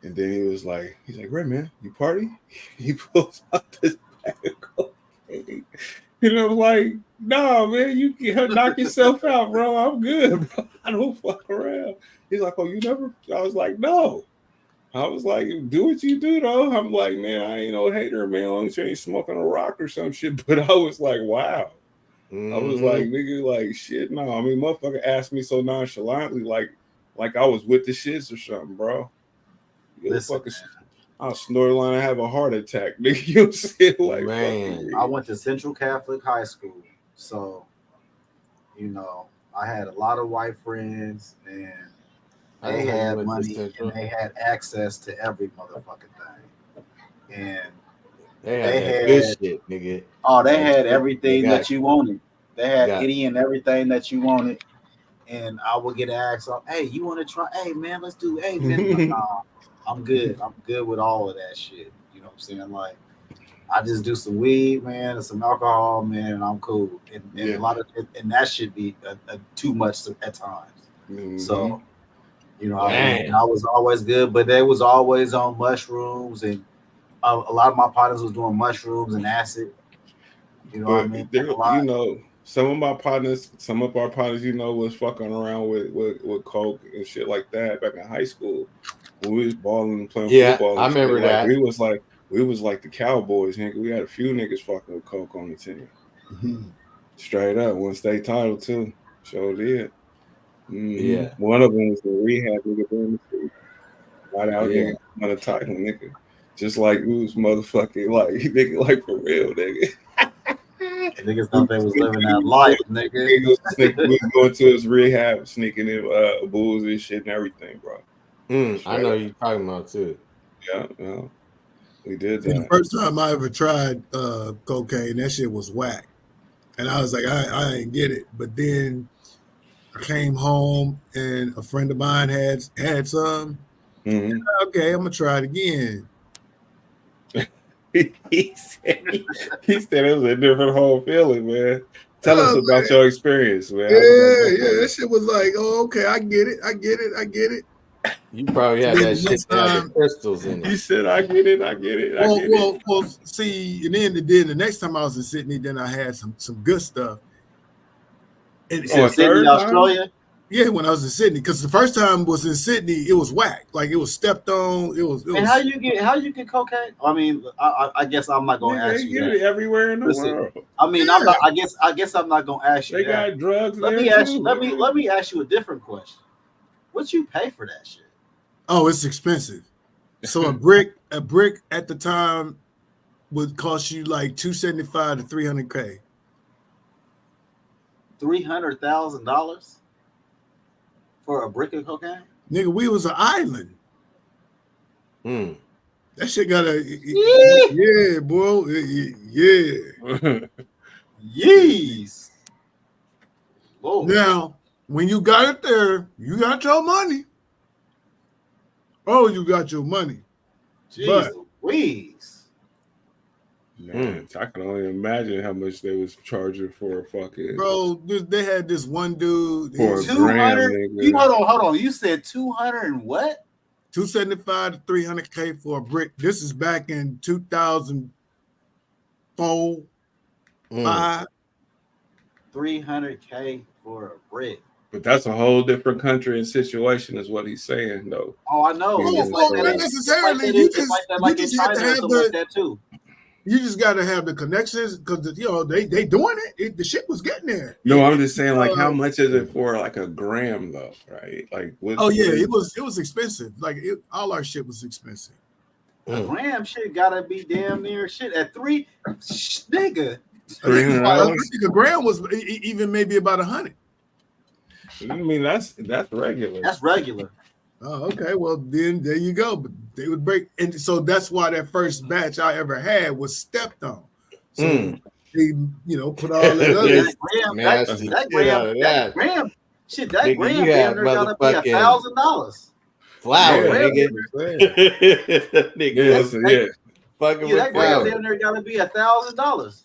And then he's like, Red man, you party? He pulls out this bag of cocaine. And I was like, nah, man, you can knock yourself out, bro. I'm good, bro. I don't fuck around. He's like, oh, you never? I was like, no. I was like, do what you do, though. I'm like, man, I ain't no hater, man. Long as you ain't smoking a rock or some shit. But I was like, wow. Mm-hmm. I was like, nigga, like, shit, no. I mean, motherfucker asked me so nonchalantly, like I was with the shits or something, bro. Listen, I'll snort line and have a heart attack, nigga. You know what I'm saying? Like, man, I went to Central Catholic High School, so I had a lot of white friends, and they had money and they had access to every motherfucking thing, and they had good shit, nigga. Oh, they had everything that you wanted. They had any and everything that you wanted, and I would get asked, "Hey, you want to try? Hey, man, let's do. Hey, man, nah, I'm good. I'm good with all of that shit. You know what I'm saying? Like, I just do some weed, man, and some alcohol, man, and I'm cool. And a lot of and that should be too much at times. Mm-hmm. So, I was always good, but they was always on mushrooms, and a lot of my partners was doing mushrooms and acid. You know what I mean? Some of our partners, was fucking around with coke and shit like that back in high school. When we was balling and playing football. I remember that. We was like the Cowboys, nigga. We had a few niggas fucking with coke on the team. Mm-hmm. Straight up, won state title too. Sure did. Mm-hmm. Yeah. One of them was the rehab nigga doing the street. Right out nigga on the title, nigga. Just like we was motherfucking like for real, nigga. Niggas thought they was living that life, nigga. We was going to his rehab, sneaking in booze and shit and everything, bro. I know you're talking about too. Yeah, we did that. The first time I ever tried cocaine, that shit was whack, and I was like, I ain't get it. But then I came home and a friend of mine had some. Mm-hmm. Okay, I'm gonna try it again. he said it was a different whole feeling, man. Tell us about your experience, man. Yeah, that shit was like, oh, okay, I get it. You probably had that shit that had the crystals in it. He said, I get it. Well, see, and then the next time I was in Sydney, then I had some good stuff. And Sydney, Australia? Yeah, when I was in Sydney, because the first time was in Sydney, it was whack. Like it was stepped on. It was. And how you get cocaine? I mean, I guess I'm not gonna ask you. They get it everywhere in the world. I mean, I'm not. I guess I'm not gonna ask you. They got drugs. Let me ask you a different question. What you pay for that shit? Oh, it's expensive. So a brick at the time would cost you like $275 to $300K. $300,000 for a brick of cocaine? Nigga, we was an island. That shit got yeah, boy. Yeah. Yeez. Whoa. Now, when you got it there, you got your money. Oh, you got your money. Jeez Louise. Man, I can only imagine how much they was charging for a fucking. Bro, they had this one dude. For 200. Hold on. You said 200 and what? 275 to 300K for a brick. This is back in 2004, 5. 300K for a brick. But that's a whole different country and situation, is what he's saying, though. Oh, I know. Not necessarily. You just have to have the. You just got to have the connections because they doing it. The shit was getting there. No, I'm just saying, like, how much is it for like a gram though, right? Like, it was expensive. Like all our shit was expensive. A gram shit gotta be damn near shit at nigga. $300. A gram was even maybe about 100. I mean, that's regular. That's regular. Oh, okay. Well, then there you go. But they would break, and so that's why that first batch I ever had was stepped on. So they, put all that other that gram. Shit, that nigga, gram you damn have near gotta be motherfucking $1,000. flour, Yeah, nigga. Nigga, fucking with that gram flour. damn near gotta be $1,000.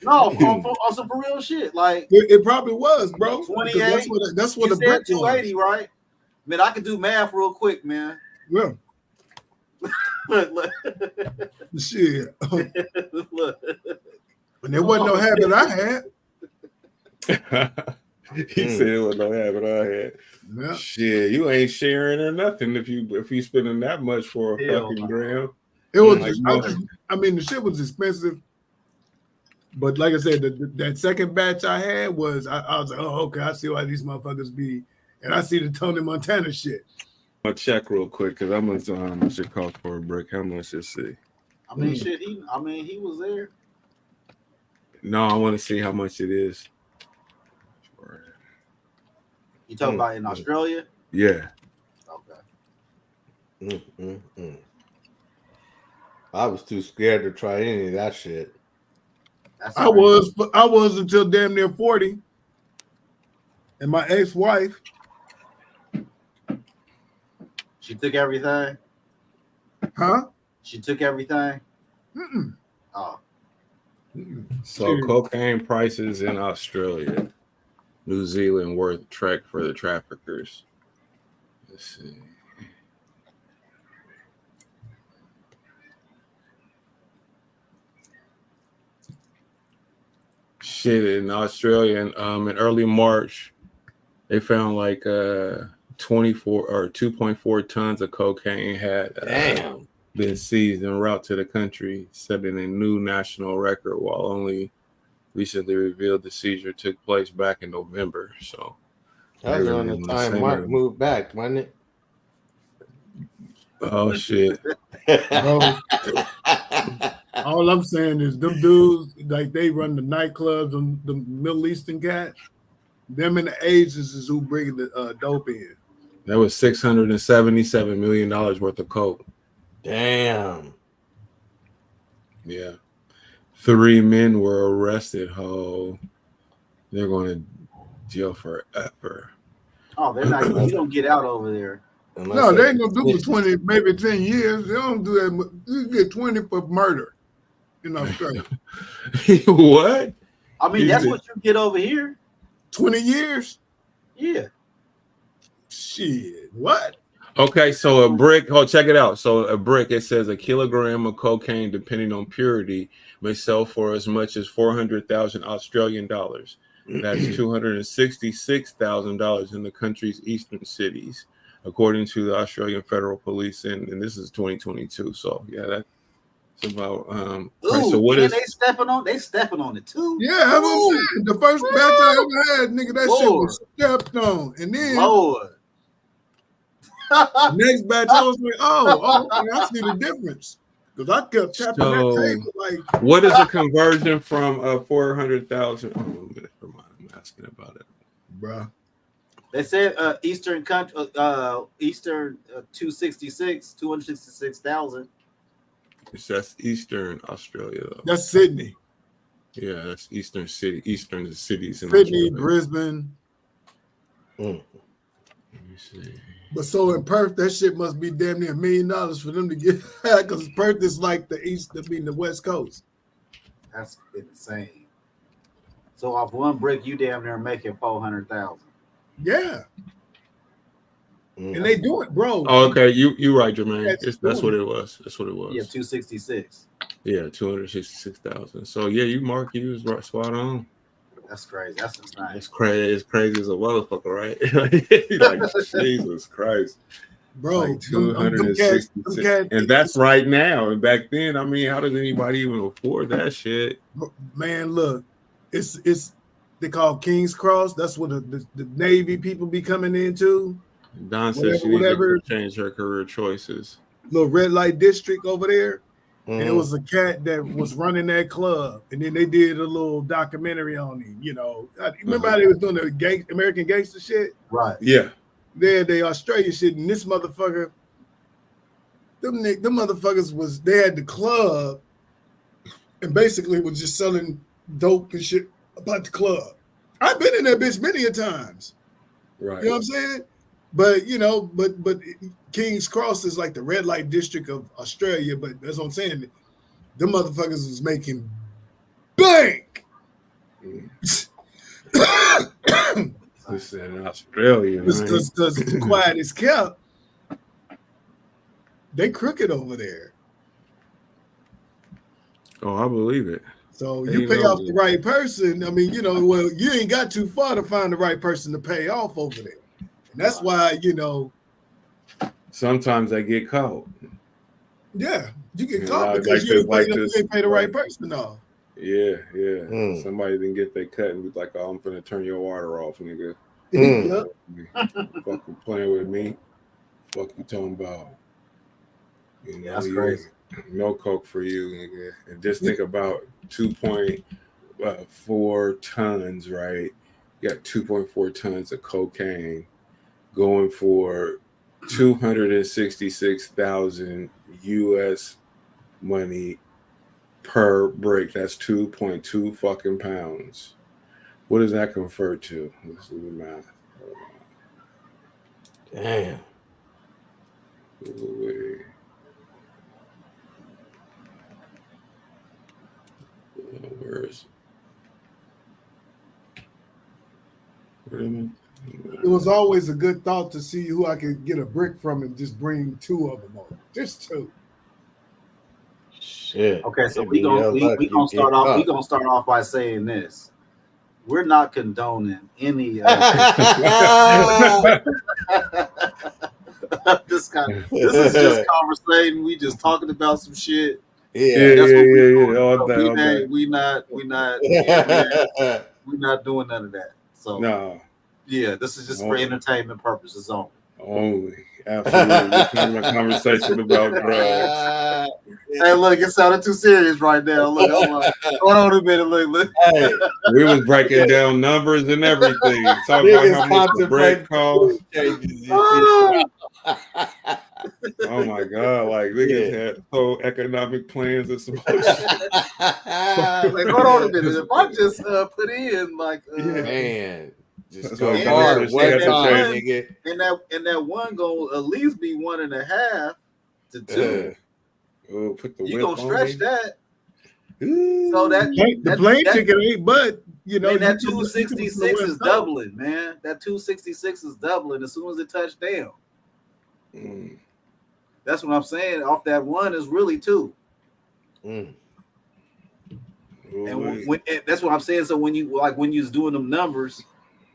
No, on some for real shit. Like it probably was, bro. 28. That's what you the brick said 280, was. right? Man, I can do math real quick, man. Yeah. Look. Shit. Look. And there wasn't no habit I had. He said it was no habit I had. Yeah. Shit, you ain't sharing or nothing if you spending that much for a fucking gram. It was like, the shit was expensive. But like I said, that second batch I had was I was like, oh, okay, I see why these motherfuckers be, and I see the Tony Montana shit. I'll check real quick because I'm gonna know how much it cost for a brick. How much it see? I mean, shit. He was there. No, I want to see how much it is. You talking about in Australia? Yeah. Okay. I was too scared to try any of that shit. I was until damn near 40. And my ex-wife, she took everything. Huh? She took everything. Oh. So cocaine prices in Australia, New Zealand worth trek for the traffickers. Let's see. Shit, in Australia, in early March, they found like 24 or 2.4 tons of cocaine had been seized en route to the country, setting a new national record, while only recently revealed the seizure took place back in November. So that was around the time Mark moved back, wasn't it? Oh shit. All I'm saying is them dudes, like they run the nightclubs and the Middle Eastern cats, them and the Asians is who bring the dope in. That was $677 million worth of coke. Damn. Yeah. 3 men were arrested. They're going to jail forever. Oh, they're not. You don't get out over there. No, they ain't gonna do for 20, maybe 10 years. They don't do that. You get 20 for murder in Australia. What? I mean, that's what you get over here. 20 years? Yeah. Shit. What? Okay, so a brick. Oh, check it out. So a brick. It says a kilogram of cocaine, depending on purity, may sell for as much as 400,000 Australian dollars. That's $266,000 in the country's eastern cities, according to the Australian Federal Police, and this is 2022. So yeah, that's about Ooh, so what is they stepping on it too? Yeah, that's what I'm saying. The first batch I ever had, nigga, that shit was stepped on, and then next batch I was like, oh, okay, I see the difference. Because I kept tapping that table like. What is the conversion from 400,000? Oh, I'm asking about it, bro. They said Eastern 266,000. That's Eastern Australia, though. That's Sydney. Yeah, that's Eastern cities in Sydney, Australia. Brisbane. Let me see. But so in Perth, that shit must be damn near $1 million for them to get, because Perth is like the the West Coast. That's insane. So off one brick, you damn near making 400,000. Yeah. And they do it, bro. Oh, okay. You right, Jermaine. That's what it was. That's what it was. Yeah, 266. Yeah, 266,000. So yeah, you was right, spot on. That's crazy. That's insane. It's crazy. It's crazy as a motherfucker, right? Like Jesus Christ, bro. Like 266, and that's right now. And back then, I mean, how does anybody even afford that shit? Man, look, it's they call King's Cross. That's what the Navy people be coming into. Don said she needs to change her career choices. Little red light district over there. And it was a cat that was running that club, and then they did a little documentary on him. You know, remember how they was doing the American gangster shit? Right. Yeah. They Australian shit, and this motherfucker, them motherfuckers they had the club, and basically was just selling dope and shit about the club. I've been in that bitch many a times. Right. You know what I'm saying? But you know, but King's Cross is like the red light district of Australia. But that's what I'm saying. Them motherfuckers was making bank. This in Australia, because quiet is kept. They crooked over there. Oh, I believe it. So you pay off the right person. I mean, you know, well, you ain't got too far to find the right person to pay off over there. And that's why, you know, sometimes they get caught. Yeah, you get caught because you ain't pay the right person off. Yeah. Somebody didn't get their cut and be like, "Oh, I'm gonna turn your water off, nigga." Fucking playing with me. Fuck you talking about? You know, that's crazy. No coke for you, nigga. And just think about 2.4 tons, right? You got 2.4 tons of cocaine going for 266,000 US money per brick. That's 2.2 fucking pounds. What does that convert to? Let's do the math. Damn. Where is it? It was always a good thought to see who I could get a brick from and just bring two of them over. Just two. Shit. Okay, so we gonna start off. We gonna start off by saying this: we're not condoning any this is just conversation. We just talking about some shit. Yeah. We not doing none of that. So no. Yeah, this is just for entertainment purposes only. Only. Absolutely. We're having a conversation about drugs. Hey, look, it sounded too serious right now. Look, I'm like, hold on a minute, look. Hey, we was breaking down numbers and everything. Talking about how much the break costs. Oh my God, like niggas had whole economic plans and some shit. Like, hold on a minute. If I just put in like man. Just go hard one time, nigga. And that one gonna at least be 1.5 to 2. Put the you gonna stretch that. Ooh. So that the plane ticket ain't, but you know, man, that 266 is doubling, man. That 266 is doubling as soon as it touched down. That's what I'm saying. Off that one is really 2. And that's what I'm saying. So when you was doing them numbers,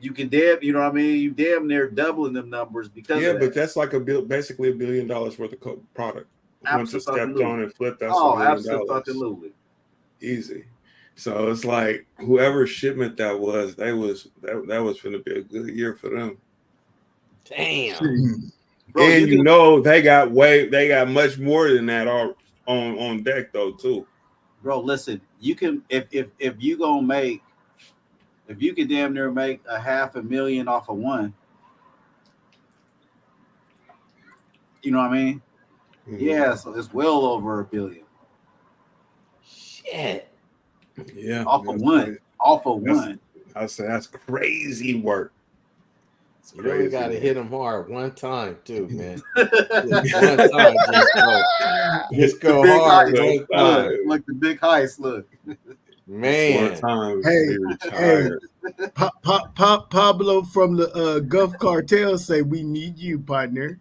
you can you know what I mean? You damn near doubling them numbers because of that. But that's like basically $1 billion worth of product. Once it stepped on and flipped, that's $1 billion. Absolutely. Easy. So it's like whoever shipment that was finna be a good year for them. Damn. Bro, and they got much more than that on deck though too. Bro, listen, you can if you gonna make. If you could damn near make $500,000 off of one, you know what I mean? Yeah, so it's well over $1 billion. Shit. Yeah. Off of one. I say that's crazy work. You really gotta hit them hard one time too, man. One time, just go hard one time. Like the big heist, look. Man, hey, Pablo from the Gulf Cartel say we need you, partner.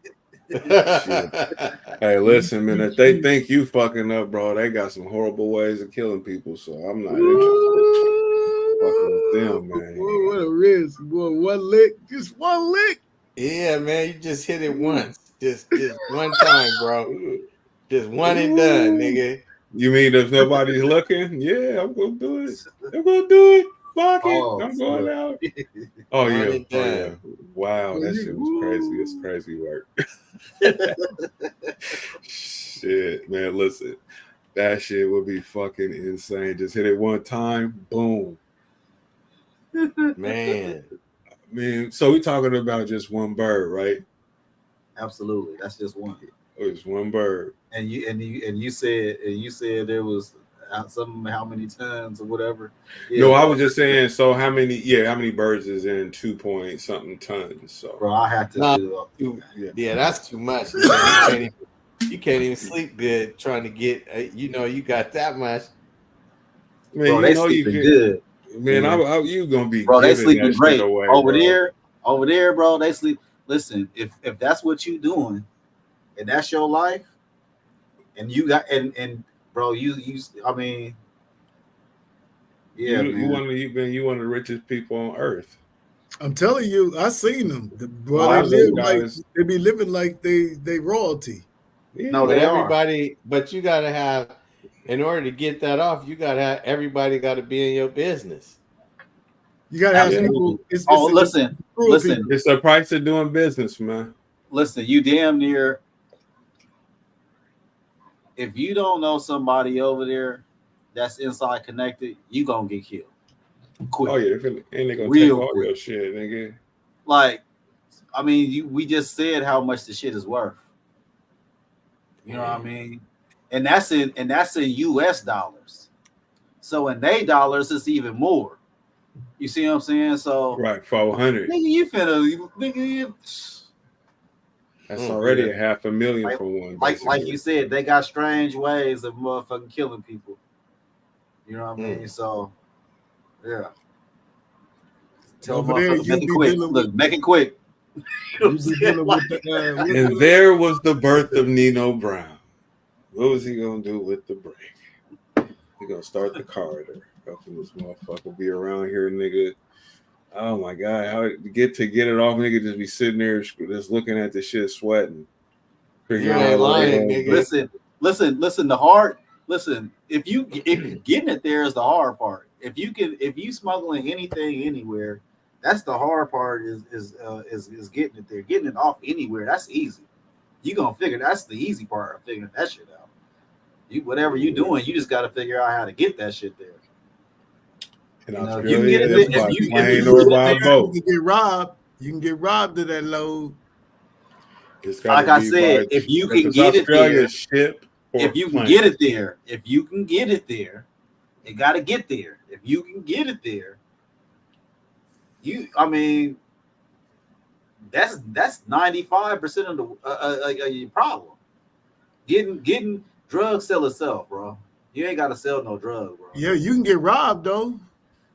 Hey, listen, man. If they think you fucking up, bro, they got some horrible ways of killing people. So I'm not interested. Fucking with them, man. What a risk, boy! Just one lick. Yeah, man. You just hit it once, just one time, bro. Just one and done, nigga. You mean if nobody's looking? Yeah, I'm gonna do it. Fuck it. I'm going out. Oh yeah. Wow, that shit was crazy. It's crazy work. Shit, man. Listen, that shit would be fucking insane. Just hit it one time, boom. Man. I mean, so we're talking about just one bird, right? Absolutely, that's just one. It's one bird. And you said there was how many tons or whatever. Yeah, no, I was just saying. So how many birds is in 2 point something tons? So bro, I have to do. Yeah, that's too much. You can't even sleep good trying to get. You got that much. Man, bro, they sleeping good. Man, you gonna be bro? They sleeping that great shit away, over there, bro. They sleep. Listen, if that's what you doing, and that's your life, and you got and bro, you I mean, yeah, you one of the richest people on earth. I'm telling you, I seen them. They be living like they royalty. Yeah. No, but everybody, but you gotta have, in order to get that off, you gotta have everybody got to be in your business. You gotta have people. Listen. It's the price of doing business, man. Listen, you damn near. If you don't know somebody over there that's inside connected, you gonna get killed. Quick. Oh yeah, and they gonna take all your shit, nigga. Like, I mean, we just said how much the shit is worth. You know what I mean? And that's in US dollars. So in they dollars, it's even more. You see what I'm saying? So right, 400. Nigga, that's already $500,000 for one. Like you said, they got strange ways of motherfucking killing people. You know what I mean? So, yeah. Tell motherfuckers, make it quick. Look, make it quick. And there was the birth of Nino Brown. What was he gonna do with the break? He gonna start the corridor. Helping this motherfucker be around here, nigga. Oh my god, how to get it off, nigga? Just be sitting there, just looking at the shit, sweating. Lying, nigga. Listen. The hard. Listen, if you getting it there is the hard part. If you smuggling anything anywhere, that's the hard part. Is getting it there, getting it off anywhere. That's easy. You gonna figure that's the easy part of figuring that shit out. Whatever you doing, you just got to figure out how to get that shit there. You can get it by plane or by boat. You can get robbed. You can get robbed of that load. Like I said, if you can get it there, if you can get it there, it got to get there. If you can get it there, I mean, that's 95% of the problem. Getting drugs sell itself, bro. You ain't got to sell no drugs, bro. Yeah, you can get robbed though.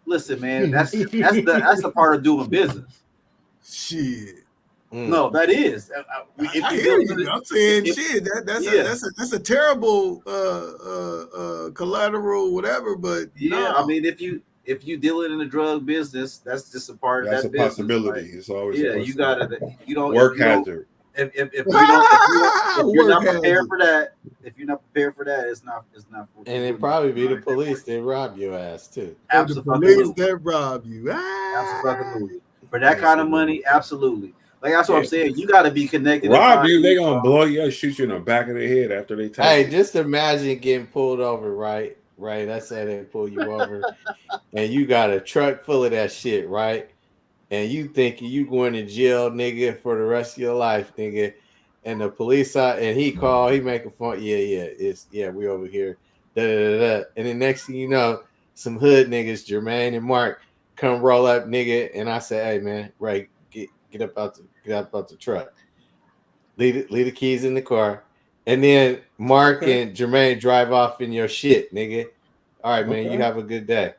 Listen, man, that's the part of doing business. Shit. No, that is. I hear you. I'm saying shit. That's a terrible collateral, whatever. But yeah, no. I mean, if you deal it in the drug business, that's just a part of that business. That's a possibility. Like, it's always you gotta. You don't work hazard. If you're not prepared for that, it's not. And it probably be the police that rob your ass too. Absolutely, the police that rob you. Absolutely, for that kind of money, absolutely. Like that's what I'm saying. You got to be connected. Rob you, they gonna blow you, shoot you in the back of the head after they take. Hey, just imagine getting pulled over, right? That's how they pull you over, and you got a truck full of that shit, right? And you thinking you going to jail, nigga, for the rest of your life, nigga. And the police out, and he make a phone. Yeah, we over here. And the next thing you know, some hood niggas, Jermaine and Mark, come roll up, nigga. And I say, hey man, right, get up out the truck. Leave the keys in the car. And then Mark and Jermaine drive off in your shit, nigga. All right, man, you have a good day.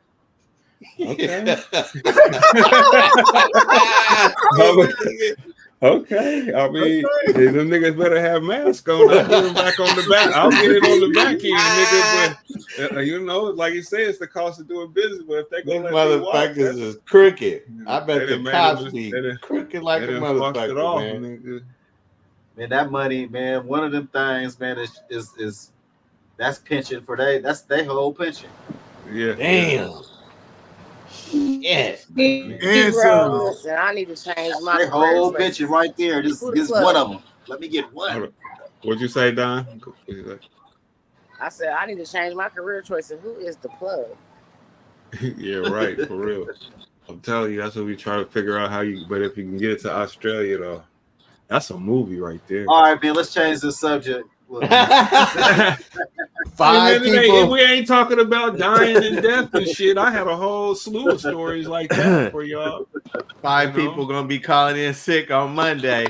Okay. Okay. I mean, them niggas better have masks on. I'll get them back on the back. I'll get it on the back end, nigga. But you know, like you say, it's the cost of doing business. But if they go, motherfuckers is crooked. I bet the cops be crooked like a motherfucker, man. Man, that money, man. One of them things, man, is that's pension for that's their whole pension. Yeah. Damn. Yes. Listen, I need to change my whole pension right there. This is one of them. Let me get one. What'd you say, Don? I said I need to change my career choice. And who is the plug? Yeah, right. For real. I'm telling you, that's what we try to figure out how you. But if you can get it to Australia, though, that's a movie right there. All right, man. Let's change the subject. 5 people. We ain't talking about dying and death and shit. I had a whole slew of stories like that for y'all. 5 people gonna be calling in sick on Monday.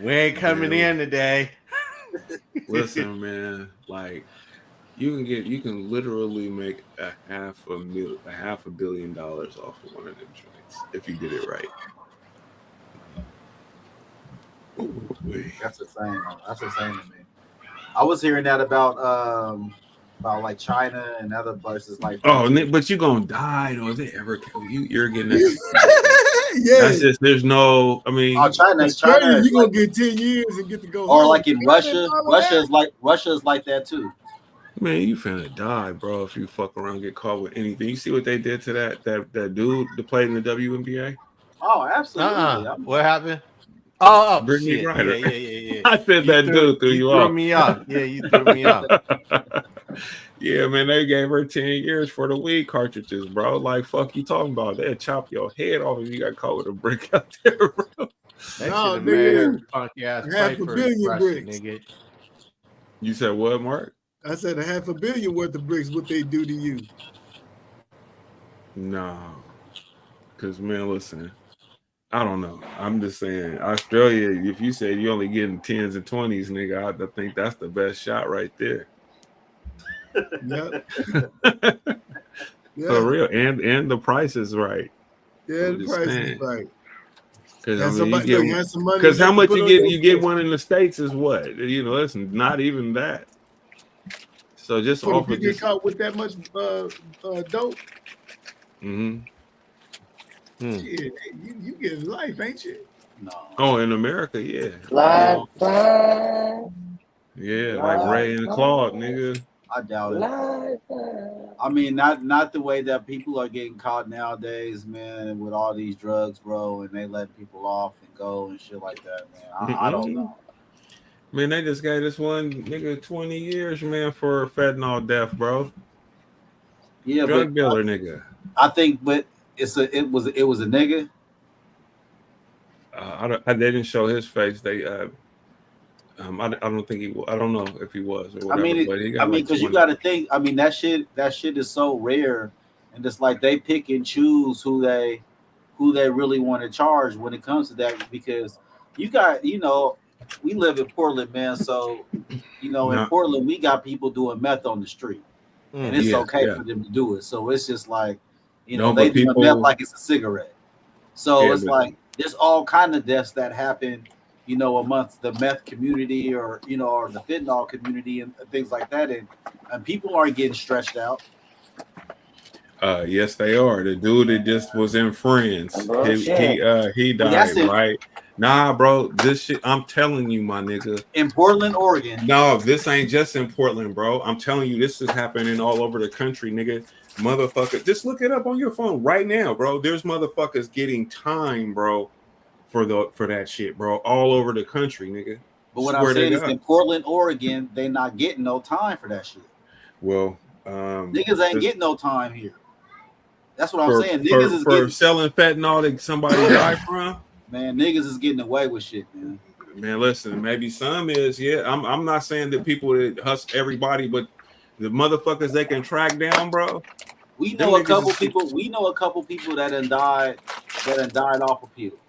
We ain't coming in today. Listen, man, like you can literally make a $500 million off of one of them joints if you get it right. That's insane. That's insane to me. I was hearing that about like China and other places like that. Oh, but you gonna die though if they ever kill you. You're getting that. Yeah, that's just there's no. I mean, China, you gonna get 10 years and get to go. Or like in Russia, Russia is like that too. Man, you finna die, bro, if you fuck around and get caught with anything. You see what they did to that dude that played in the WNBA? Oh, absolutely. What happened? Oh, Brittany shit. Griner. Yeah. I said that dude threw you off. Me off. Yeah, you threw me off. Yeah, man, they gave her 10 years for the weed cartridges, bro. Like, fuck you talking about? They'd chop your head off if you got caught with a brick out there, bro. They should have made her funky ass fight for Russia, bricks. Nigga. You said what, Mark? I said $500 million worth of bricks. What they do to you? No, because man, listen, I don't know. I'm just saying, Australia. If you said you only getting 10s and 20s, nigga, I think that's the best shot right there. Yep. For real, and the price is right. Yeah, the price is right. Because how much you get one in the States is what? You know, it's not even that. So just so offer. You get caught with that much dope. Mm-hmm. Shit, you get life, ain't you? No. Oh, in America, yeah. Yeah, like Ray and Claude, nigga. I doubt it. I mean, not the way that people are getting caught nowadays, man, with all these drugs, bro, and they let people off and go and shit like that, man. I don't know. Man, they just gave this one nigga 20 years, man, for fentanyl death, bro. Yeah, drug dealer nigga. I think, but it was a nigga. They didn't show his face. They I don't think he. I don't know if he was or whatever. But he got because you got to think. I mean, that shit is so rare, and it's like they pick and choose who they really want to charge when it comes to that. Because you got, we live in Portland, man. So, in Portland, we got people doing meth on the street, and it's okay for them to do it. So it's just like, they do meth like it's a cigarette. So it's like there's all kind of deaths that happen. Amongst the meth community or the fentanyl community and things like that. And people aren't getting stretched out. Yes, they are. The dude that just was in Friends, he died, right? Nah, bro, this shit, I'm telling you, my nigga. In Portland, Oregon. No, this ain't just in Portland, bro. I'm telling you, this is happening all over the country, nigga. Motherfucker, just look it up on your phone right now, bro. There's motherfuckers getting time, bro. For that shit, bro, all over the country, nigga. But what I'm saying is in Portland, Oregon, they not getting no time for that shit. Well, niggas ain't getting no time here. That's what I'm saying. Niggas is getting selling fentanyl that somebody died from. Man, niggas is getting away with shit, man. Man, listen, maybe some is, yeah. I'm not saying that people that hustle everybody, but the motherfuckers they can track down, bro. We know a couple people that done died off of pills.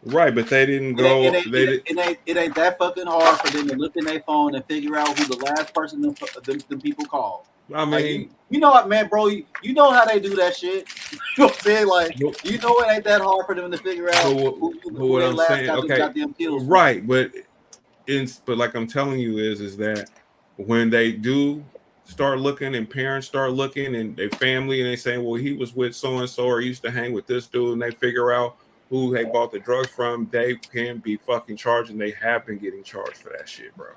Right, but they didn't go. It ain't that fucking hard for them to look in their phone and figure out who the last person them people called. I mean, you know what, man, bro? You know how they do that shit. You know what I'm saying? Like, it ain't that hard for them to figure out who their last goddamn pills. Right, but like I'm telling you is that when they do start looking and parents start looking and their family and they say, well, he was with so and so or used to hang with this dude, and they figure out who they bought the drugs from, they can be fucking charged, and they have been getting charged for that shit, bro.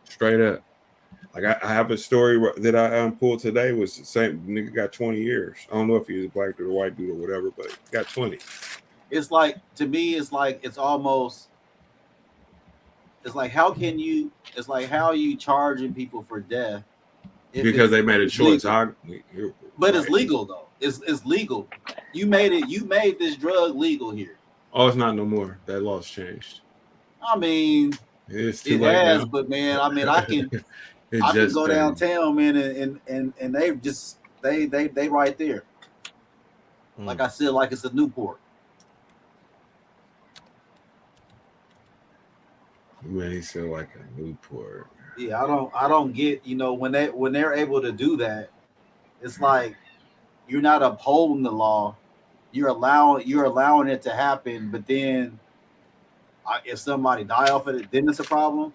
Straight up. Like I have a story that I pulled today was the same nigga got 20 years. I don't know if he was a black dude or white dude or whatever, but he got 20. It's like, to me, it's like how are you charging people for death? Because they made a choice. But it's legal though. It's legal. You made this drug legal here. Oh, it's not no more. That law's changed. I mean, It's too It late has, now. but man, I mean, I can go downtown, man, and they just they right there. Like I said, like it's a Newport. Man, he said like a Newport. Yeah, I don't get, when they're able to do that, it's like you're not upholding the law. You're allowing it to happen, but then if somebody die off of it, then it's a problem.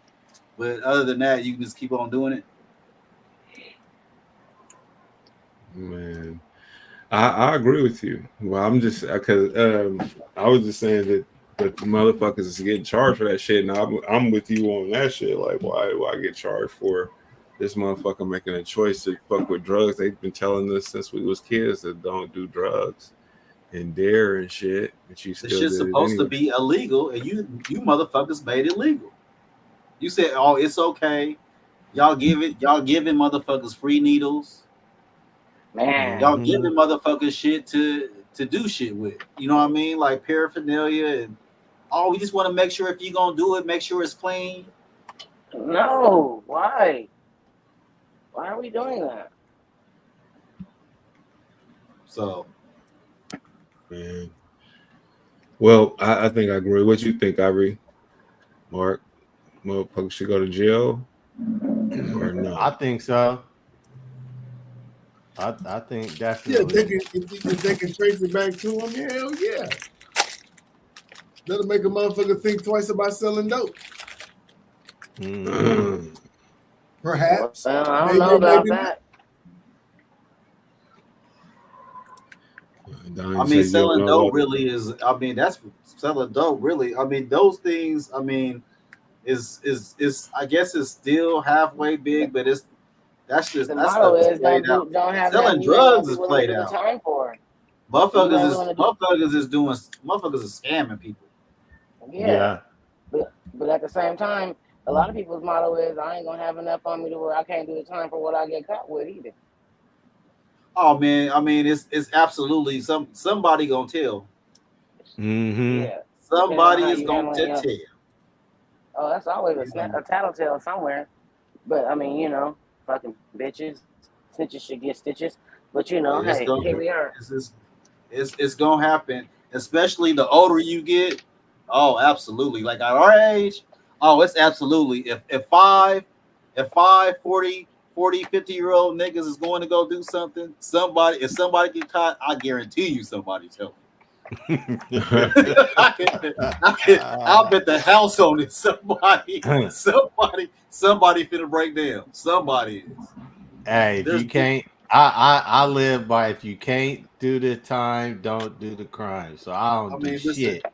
But other than that, you can just keep on doing it. Man, I agree with you. Well, I'm just because I was just saying that the motherfuckers is getting charged for that shit. And I'm with you on that shit. Like, why get charged for this motherfucker making a choice to fuck with drugs? They've been telling us since we was kids that don't do drugs and dare and shit. But you still the shit's supposed to be illegal, and you motherfuckers made it legal. You said, "Oh, it's okay." Y'all giving motherfuckers free needles. Man, y'all giving motherfuckers shit to do shit with. You know what I mean? Like paraphernalia and we just want to make sure if you're gonna do it, make sure it's clean. No, why? Why are we doing that? So, man. Well, I think I agree. What you think, Ivory? Mark, motherfuckers should go to jail or no? I think so. I think definitely. Yeah, if they can trace it back to them, hell yeah. That'll make a motherfucker think twice about selling dope. Perhaps. Well, I don't know about that. I mean, selling dope really is. I mean, that's selling dope really. I mean, those things. I mean, is I guess it's still halfway big, but that's just the motto is don't have selling drugs is played out. Time for motherfuckers is scamming people. Yeah. But at the same time, a lot of people's motto is I ain't gonna have enough on me to where I can't do the time for what I get caught with either. Oh man, I mean it's absolutely somebody gonna tell. Yeah. Somebody is gonna tell. Oh, that's always a tattletale somewhere. But I mean, fucking bitches, snitches should get stitches. But here we are. It's gonna happen, especially the older you get. Oh, absolutely. Like at our age, it's absolutely. If 40, 50-year-old niggas is going to go do something, if somebody get caught, I guarantee you somebody tell me. I'll bet the house on it. Somebody finna break down. Somebody is. Hey, if you can't, I live by if you can't do the time, don't do the crime. So I don't do shit.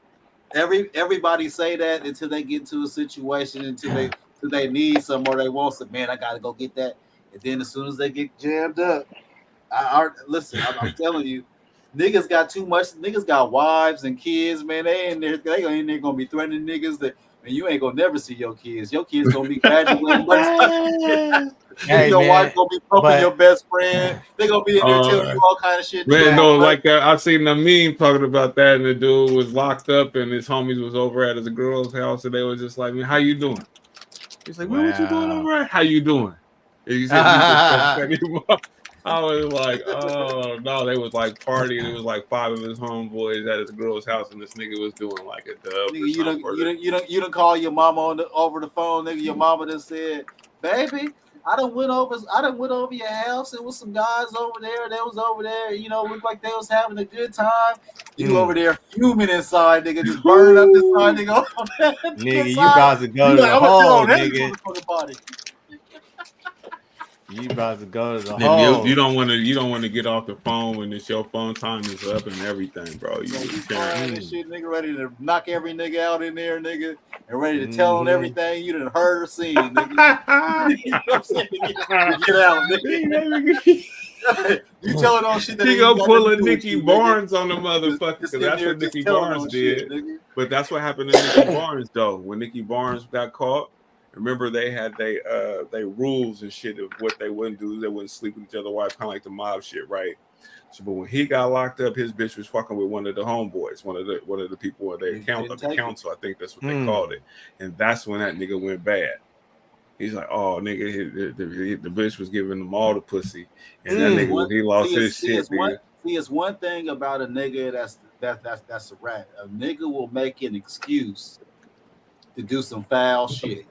Everybody say that until they get into a situation, until they need some or they want some. Man, I gotta go get that. And then as soon as they get jammed up, listen, I'm telling you, niggas got too much. Niggas got wives and kids, man. They ain't there gonna be threatening niggas that, man, you ain't gonna never see your kids. Your kids gonna be graduating. Hey, your man, wife gonna be pumping your best friend. They gonna be in there telling you all kind of shit. Man, no, like I seen a meme talking about that, and the dude was locked up, and his homies was over at his girl's house, and they was just like, "Man, how you doing?" He's like, "Man, what you doing over at? How you doing?" And he said, I was like, "Oh no!" They was like partying. It was like 5 of his homeboys at his girl's house, and this nigga was doing like a dub. Nigga, you don't call your mama over the phone, nigga. Your mama just said, "Baby, I done went over your house. It was some guys over there. They was over there. Looked like they was having a good time. You over there fuming inside, nigga, just burning up inside, nigga. Nigga, you about to go to the hole, nigga. You about to go to the hole. You don't want to get off the phone when it's your phone time is up and everything, bro. You can't. Shit, nigga, ready to knock every nigga out in there, nigga, and ready to tell on everything you done heard or seen, nigga. You know what I'm saying? Get out, nigga. You telling on shit that he gonna pull a Nicky Barnes on the motherfucker, because that's what Nicky Barnes did. But that's what happened to Nicky Barnes though. When Nicky Barnes got caught, remember they had they rules and shit of what they wouldn't do. They wouldn't sleep with each other's wife, kind of like the mob shit, right? So, but when he got locked up, his bitch was fucking with one of the homeboys, one of the people on the council. I think that's what they called it. And that's when that nigga went bad. He's like, oh, nigga, the bitch was giving him all the pussy, and that nigga, he lost his shit. It's one thing about a nigga that's a rat. A nigga will make an excuse to do some foul shit.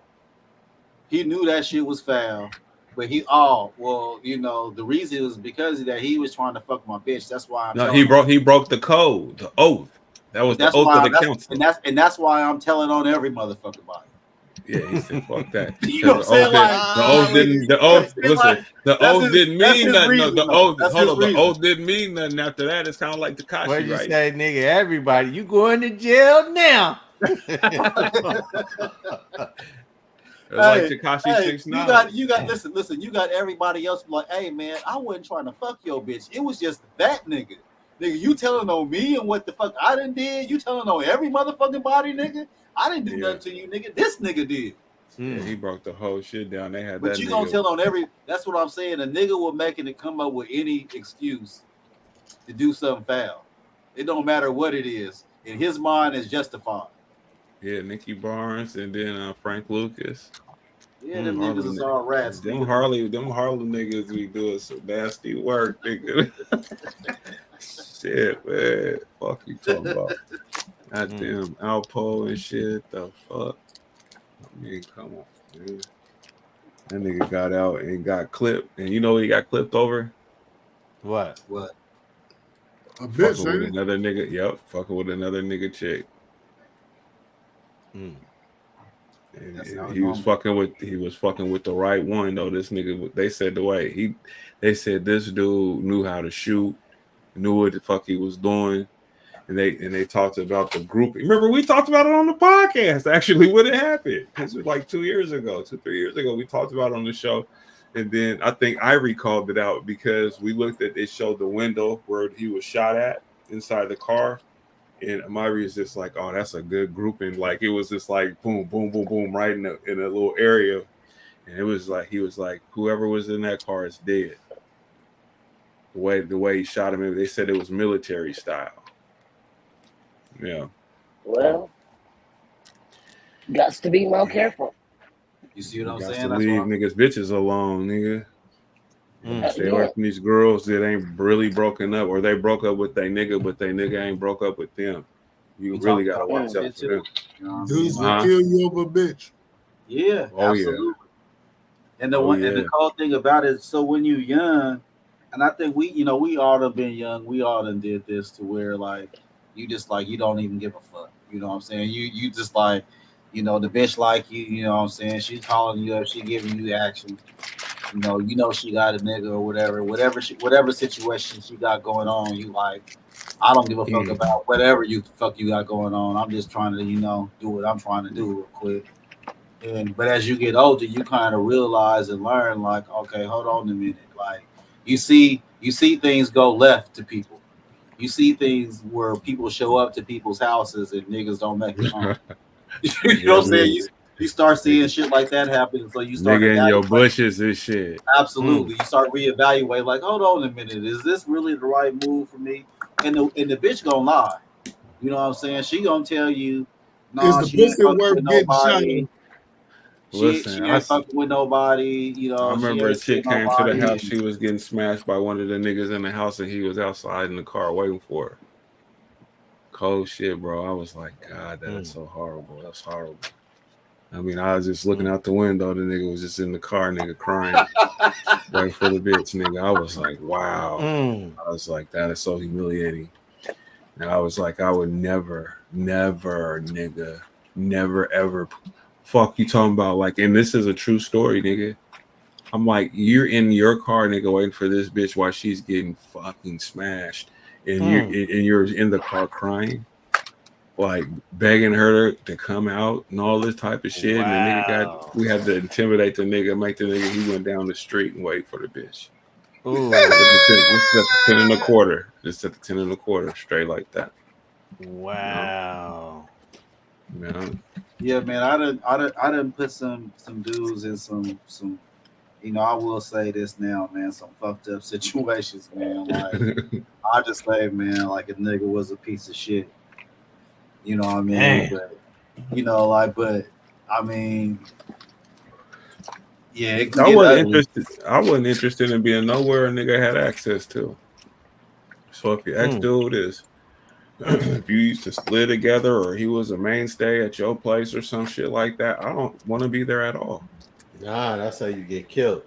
He knew that shit was foul, but the reason was because of that he was trying to fuck my bitch. That's why he broke the code, the oath. That was the oath of the council, and that's why I'm telling on every motherfucking body. Yeah, he said, "Fuck that." You know what I'm saying? The oath didn't mean nothing. No, the oath didn't mean nothing. After that, it's kind of like Tekashi, what you say, nigga? Everybody, you going to jail now? Like Tekashi 6ix9ine. You got listen. You got everybody else like, hey man, I wasn't trying to fuck your bitch. It was just that nigga. Nigga, you telling on me and what the fuck I done did? You telling on every motherfucking body, nigga? I didn't do nothing to you, nigga. This nigga did. Yeah, he broke the whole shit down. They had but that. You gonna tell on every? That's what I'm saying. A nigga will make it come up with any excuse to do something foul. It don't matter what it is. In his mind, it's justified. Yeah, Nicky Barnes and then Frank Lucas. Yeah, them niggas is all rats. Them Harlem niggas be doing some nasty work, nigga. Shit, man. Fuck you talking about? Goddamn Alpo and shit. The fuck? I mean, come on, dude. That nigga got out and got clipped. And you know what he got clipped over? What? A bitch, fucking with another nigga. Yep, fucking with another nigga chick. And he was fucking with the right one though. This nigga, they said they said this dude knew how to shoot, knew what the fuck he was doing, and they talked about the group. Remember, we talked about it on the podcast actually when it happened. This was like 3 years ago. We talked about it on the show, and then I think Ivory called it out because we looked at it, showed the window where he was shot at inside the car. And Amari is just like, oh, that's a good grouping. Like it was just like boom, boom, boom, boom, right in a little area. And it was like he was like, whoever was in that car is dead. The way he shot him, they said it was military style. Yeah. Well, got to be more careful. You see what I'm saying? That's leave niggas bitches alone, nigga. Stay away from these girls that ain't really broken up, or they broke up with their nigga, but they nigga ain't broke up with them. You really gotta watch out for them. Dudes will kill you over a bitch. Yeah, absolutely. And the cool thing about it, so when you're young, and I think we all have been young, we all done did this to where like you just like you don't even give a fuck. You know what I'm saying? You just like, the bitch like you know what I'm saying? She's calling you up, she giving you action. You know she got a nigga or whatever situation she got going on. You like, I don't give a fuck about whatever you got going on. I'm just trying to, do what I'm trying to do real quick. But as you get older, you kind of realize and learn, like, okay, hold on a minute. Like, you see things go left to people. You see things where people show up to people's houses and niggas don't make it home. You know what I'm saying? You start seeing shit like that happen, so you start nigga in your bushes and shit. Absolutely, you start reevaluating. Like, hold on a minute, is this really the right move for me? And the bitch gonna lie. You know what I'm saying? She gonna tell you, no, she ain't fucking with nobody. She ain't fucking with nobody. I remember a chick came to the house. She was getting smashed by one of the niggas in the house, and he was outside in the car waiting for her. Cold shit, bro. I was like, God, that's so horrible. That's horrible. I mean, I was just looking out the window. The nigga was just in the car, nigga crying, waiting for the bitch, nigga. I was like, wow. I was like, that is so humiliating. And I was like, I would never, nigga, never, ever. Fuck you talking about, like, and this is a true story, nigga. I'm like, you're in your car, nigga, waiting for this bitch while she's getting fucking smashed, and you're in the car crying, like begging her to come out and all this type of shit. Wow. And the nigga we had to intimidate the nigga, make the nigga, he went down the street and wait for the bitch. Ooh. This is at the 10 1/4. Just at the 10 1/4, straight like that. Wow. Yeah, man. I done put some dudes in some I will say this now, man. Some fucked up situations, man. Like, I just say, man, like a nigga was a piece of shit. You know what I mean? Damn. But, I mean, yeah, it can I get wasn't ugly. interested. I wasn't interested in being nowhere a nigga had access to. So if your ex dude is, if you used to live together or he was a mainstay at your place or some shit like that, I don't want to be there at all. Nah, that's how you get killed.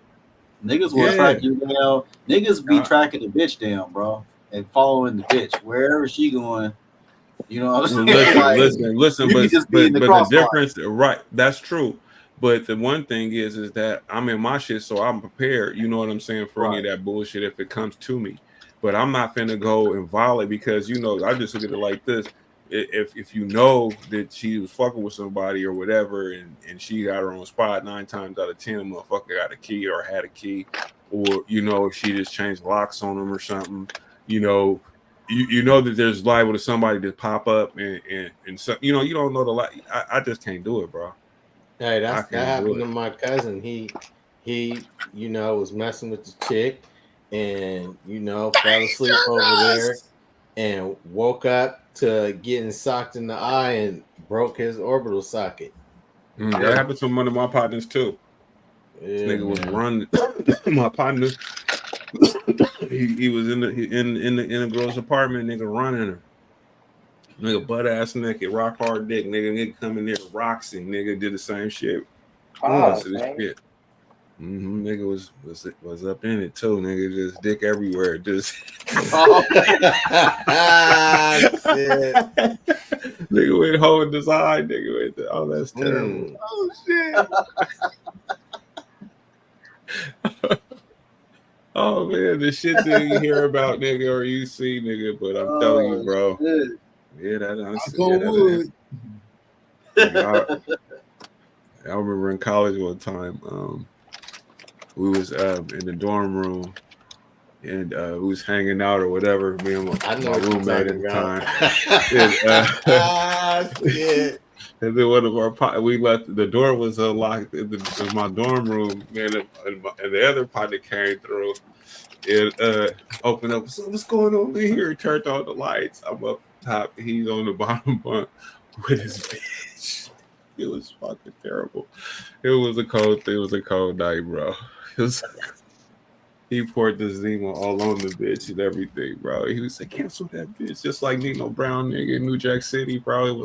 Niggas will track you down. Niggas be tracking the bitch down, bro, and following the bitch wherever she going. You know what I'm saying? Listen. But the difference, right? That's true. But the one thing is that I'm in my shit, so I'm prepared. You know what I'm saying for any of that bullshit if it comes to me. But I'm not finna go and violate because I just look at it like this. If you know that she was fucking with somebody or whatever, and she got her own spot, 9 times out of 10, a motherfucker got a key or had a key, or if she just changed locks on them or something, you know that there's liable to somebody to pop up and so, you don't know the I just can't do it, bro. Hey, that happened to my cousin. He was messing with the chick and fell asleep over there and woke up to getting socked in the eye and broke his orbital socket. That happened to one of my partners too. This nigga was running. My partner, he was in the girl's apartment. Nigga running her. Nigga butt ass naked, rock hard dick. Nigga come in there, Roxy. Nigga did the same shit. Shit. Nigga was up in it too. Nigga just dick everywhere. Just nigga went holding his eye. Nigga went. That's terrible. Oh shit. Oh man, the shit that you hear about, nigga, or you see, nigga. But I'm telling you, bro. Shit. I remember in college one time, we was in the dorm room and we was hanging out or whatever. Me and my roommate at the time. And then one of our we left. The door was unlocked in my dorm room, man, and the other partner came through and opened up. So what's going on in here? He turned on the lights. I'm up top. He's on the bottom bunk with his bitch. It was fucking terrible. It was a cold night, bro. He poured the Zima all on the bitch and everything, bro. He was like, cancel that bitch, just like Nino Brown, nigga, in New Jack City, bro. It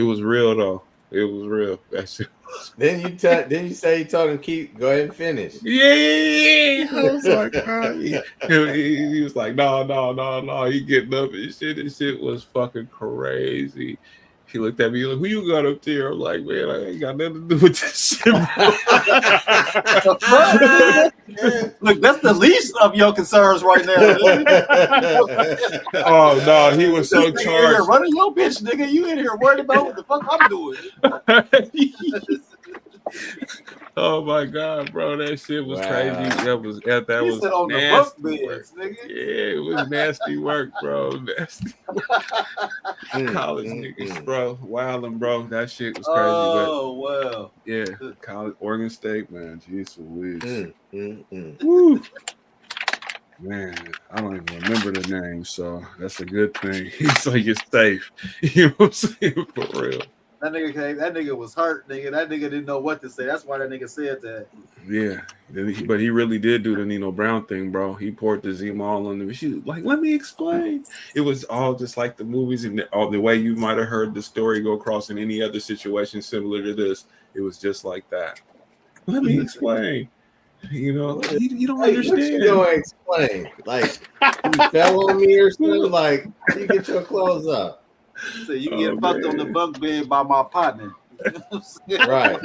was real though. It was real. That shit. Then you say you told him go ahead and finish. Yeah. I was like, he was like, no. He getting up and shit. This shit was fucking crazy. He looked at me like, who you got up there? I'm like, man, I ain't got nothing to do with this shit. Look, that's the least of your concerns right now. Oh no, he was so charged. Running your bitch, nigga. You in here worried about what the fuck I'm doing? Oh my god, bro, that shit was crazy. That was on nasty the bunk work. beds, nigga. Yeah, it was nasty work, bro. Nasty work. College niggas, bro, wilding, bro. That shit was crazy. Oh wow. Yeah, college, Oregon State, man. Jeez Louise. Woo. Man, I don't even remember the name, so that's a good thing. He's like, it's safe. You know what I'm saying? For real. That nigga was hurt, nigga. That nigga didn't know what to say. That's why that nigga said that. Yeah, but he really did do the Nino Brown thing, bro. He poured the Zima all on the She was like, let me explain. It was all just like the movies and all the way you might have heard the story go across in any other situation similar to this. It was just like that. Let me explain. You don't understand. What you gonna explain? Like you fell on me or something? Like you get your clothes up. So you get fucked on the bunk bed by my partner. Right.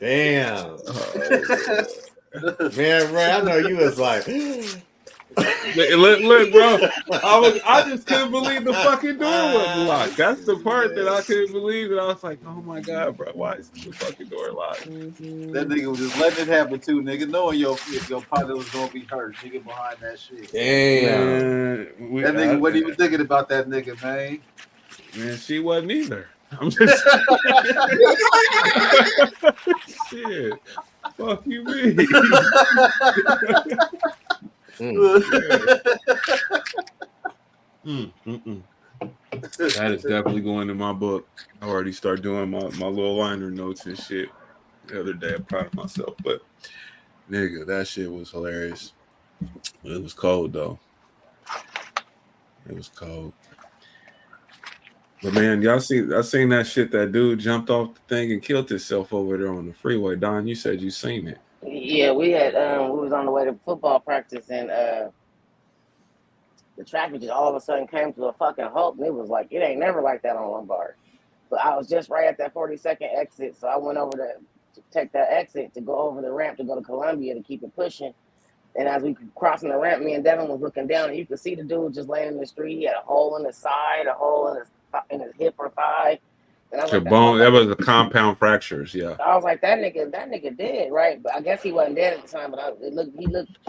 Damn. Man, Ray, I know you was like look, bro. I just couldn't believe the fucking door wasn't locked. That's the part that I couldn't believe. And I was like, oh my god, bro, why is the fucking door locked? That nigga was just letting it happen too, nigga. Knowing your partner was gonna be hurt, nigga, behind that shit. Damn. That nigga wasn't even thinking about that nigga, man. Man, she wasn't either. I'm just shit. Fuck you, me. That is definitely going in my book. I already started doing my little liner notes and shit the other day. I'm proud of myself, but nigga, that shit was hilarious. It was cold though. It was cold. But man, I seen that shit. That dude jumped off the thing and killed himself over there on the freeway. Don, you said you seen it. Yeah, we was on the way to football practice, and the traffic just all of a sudden came to a fucking halt, and it was like, it ain't never like that on Lombard. But I was just right at that 42nd exit, so I went over to take that exit to go over the ramp to go to Columbia to keep it pushing. And as we crossing the ramp, me and Devin was looking down, and you could see the dude just laying in the street. He had a hole in his side, a hole in his hip or thigh. And I was like, that was a compound fractures, yeah. I was like, that nigga dead, right? But I guess he wasn't dead at the time, but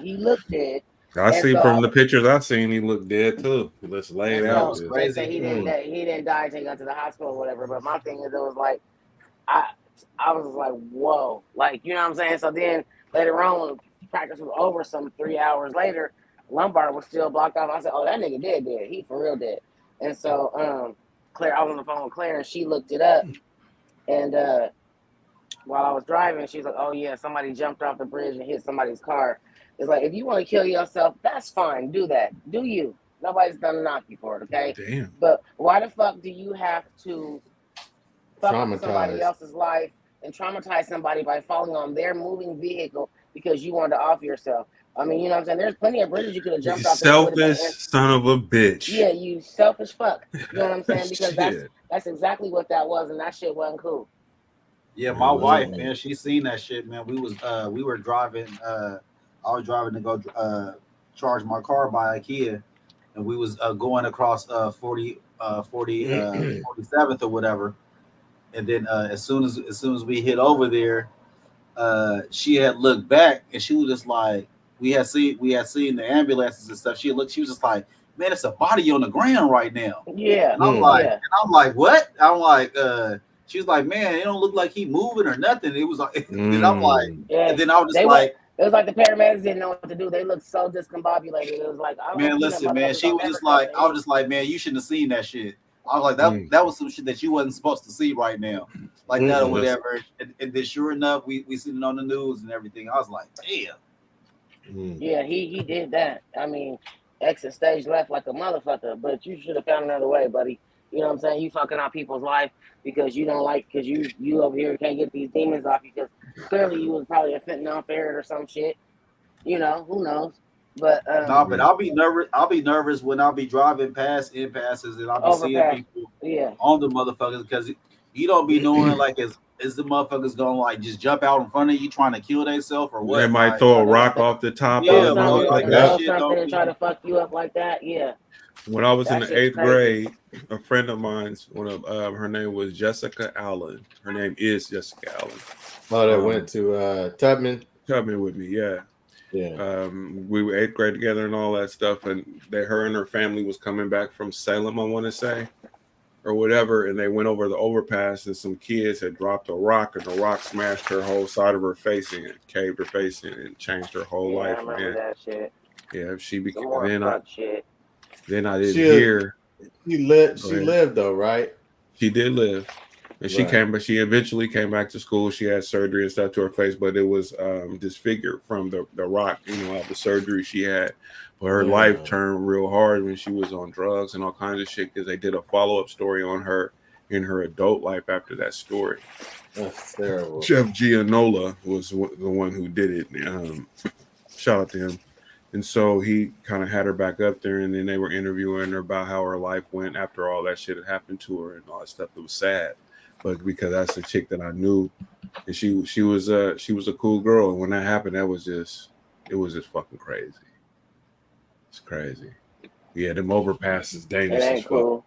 he looked dead. I see from the pictures I seen, he looked dead too. Let's lay it out. They say he didn't die until he got to the hospital or whatever. But my thing is, it was like, I was like, whoa, like, you know what I'm saying? So then later on, when practice was over, some 3 hours later, Lombard was still blocked off. I said, oh, that nigga dead. He for real dead. And so Claire, I was on the phone with Claire, and she looked it up. And while I was driving, she's like, oh yeah, somebody jumped off the bridge and hit somebody's car. It's like, if you want to kill yourself, that's fine. Do that. Do you? Nobody's gonna knock you for it, okay? Damn. But why the fuck do you have to fuck with somebody else's life and traumatize somebody by falling on their moving vehicle because you wanted to off yourself? I mean, you know what I'm saying? There's plenty of bridges you could have jumped off. Selfish son of a bitch. Yeah, you selfish fuck. You know what I'm saying? Because that's exactly what that was, and that shit wasn't cool. Yeah, my wife, man, she seen that shit, man. We were driving. I was driving to go charge my car by IKEA, and we was going across 47th or whatever. And then as soon as we hit over there, she had looked back, and she was just like, we had seen the ambulances and stuff. She was just like, man, it's a body on the ground right now. Yeah. And I'm like, what? I'm like, she was like, man, it don't look like he moving or nothing. It was like, and I'm like, and then I was just like, it was like the paramedics didn't know what to do. They looked so discombobulated. It was like, man, listen, man. She was just like, I was just like, man, you shouldn't have seen that shit. I was like, that was some shit that you wasn't supposed to see right now, like that or whatever. And then sure enough, we seen it on the news and everything. I was like, damn. Yeah, he did that. I mean, exit stage left like a motherfucker, but you should have found another way, buddy. You know what I'm saying? You fucking out people's life because you don't like, because you over here can't get these demons off because clearly you was probably a fentanyl ferret or some shit. You know, who knows? But but I'll be nervous. I'll be nervous when I'll be driving past impasses and I'll be seeing people on the motherfuckers because you don't be knowing like is the motherfuckers gonna like just jump out in front of you trying to kill themselves or what? They might throw a rock off the top of something and try to fuck you up like that. Yeah. When I was in the 8th grade, a friend of mine's, her name was Jessica Allen. Her name is Jessica Allen. Oh, that went to Tubman. Tubman with me, yeah. Yeah. We were 8th grade together and all that stuff, and her and her family was coming back from Salem, I want to say, or whatever, and they went over the overpass, and some kids had dropped a rock, and the rock smashed her whole side of her face in, caved her face in, and changed her whole life. I remember that shit. Yeah, she became. Then I didn't hear. She lived though, right? She did live. And she but she eventually came back to school. She had surgery and stuff to her face, but it was disfigured from the rock, the surgery she had. But her life turned real hard when she was on drugs and all kinds of shit because they did a follow-up story on her in her adult life after that story. That's terrible. Chef Gianola was the one who did it. Shout out to him. And so he kind of had her back up there, and then they were interviewing her about how her life went after all that shit had happened to her and all that stuff. It was sad. But because that's the chick that I knew, and she was a cool girl, and when that happened, it was just fucking crazy. It's crazy. Yeah, them overpasses dangerous. It ain't cool.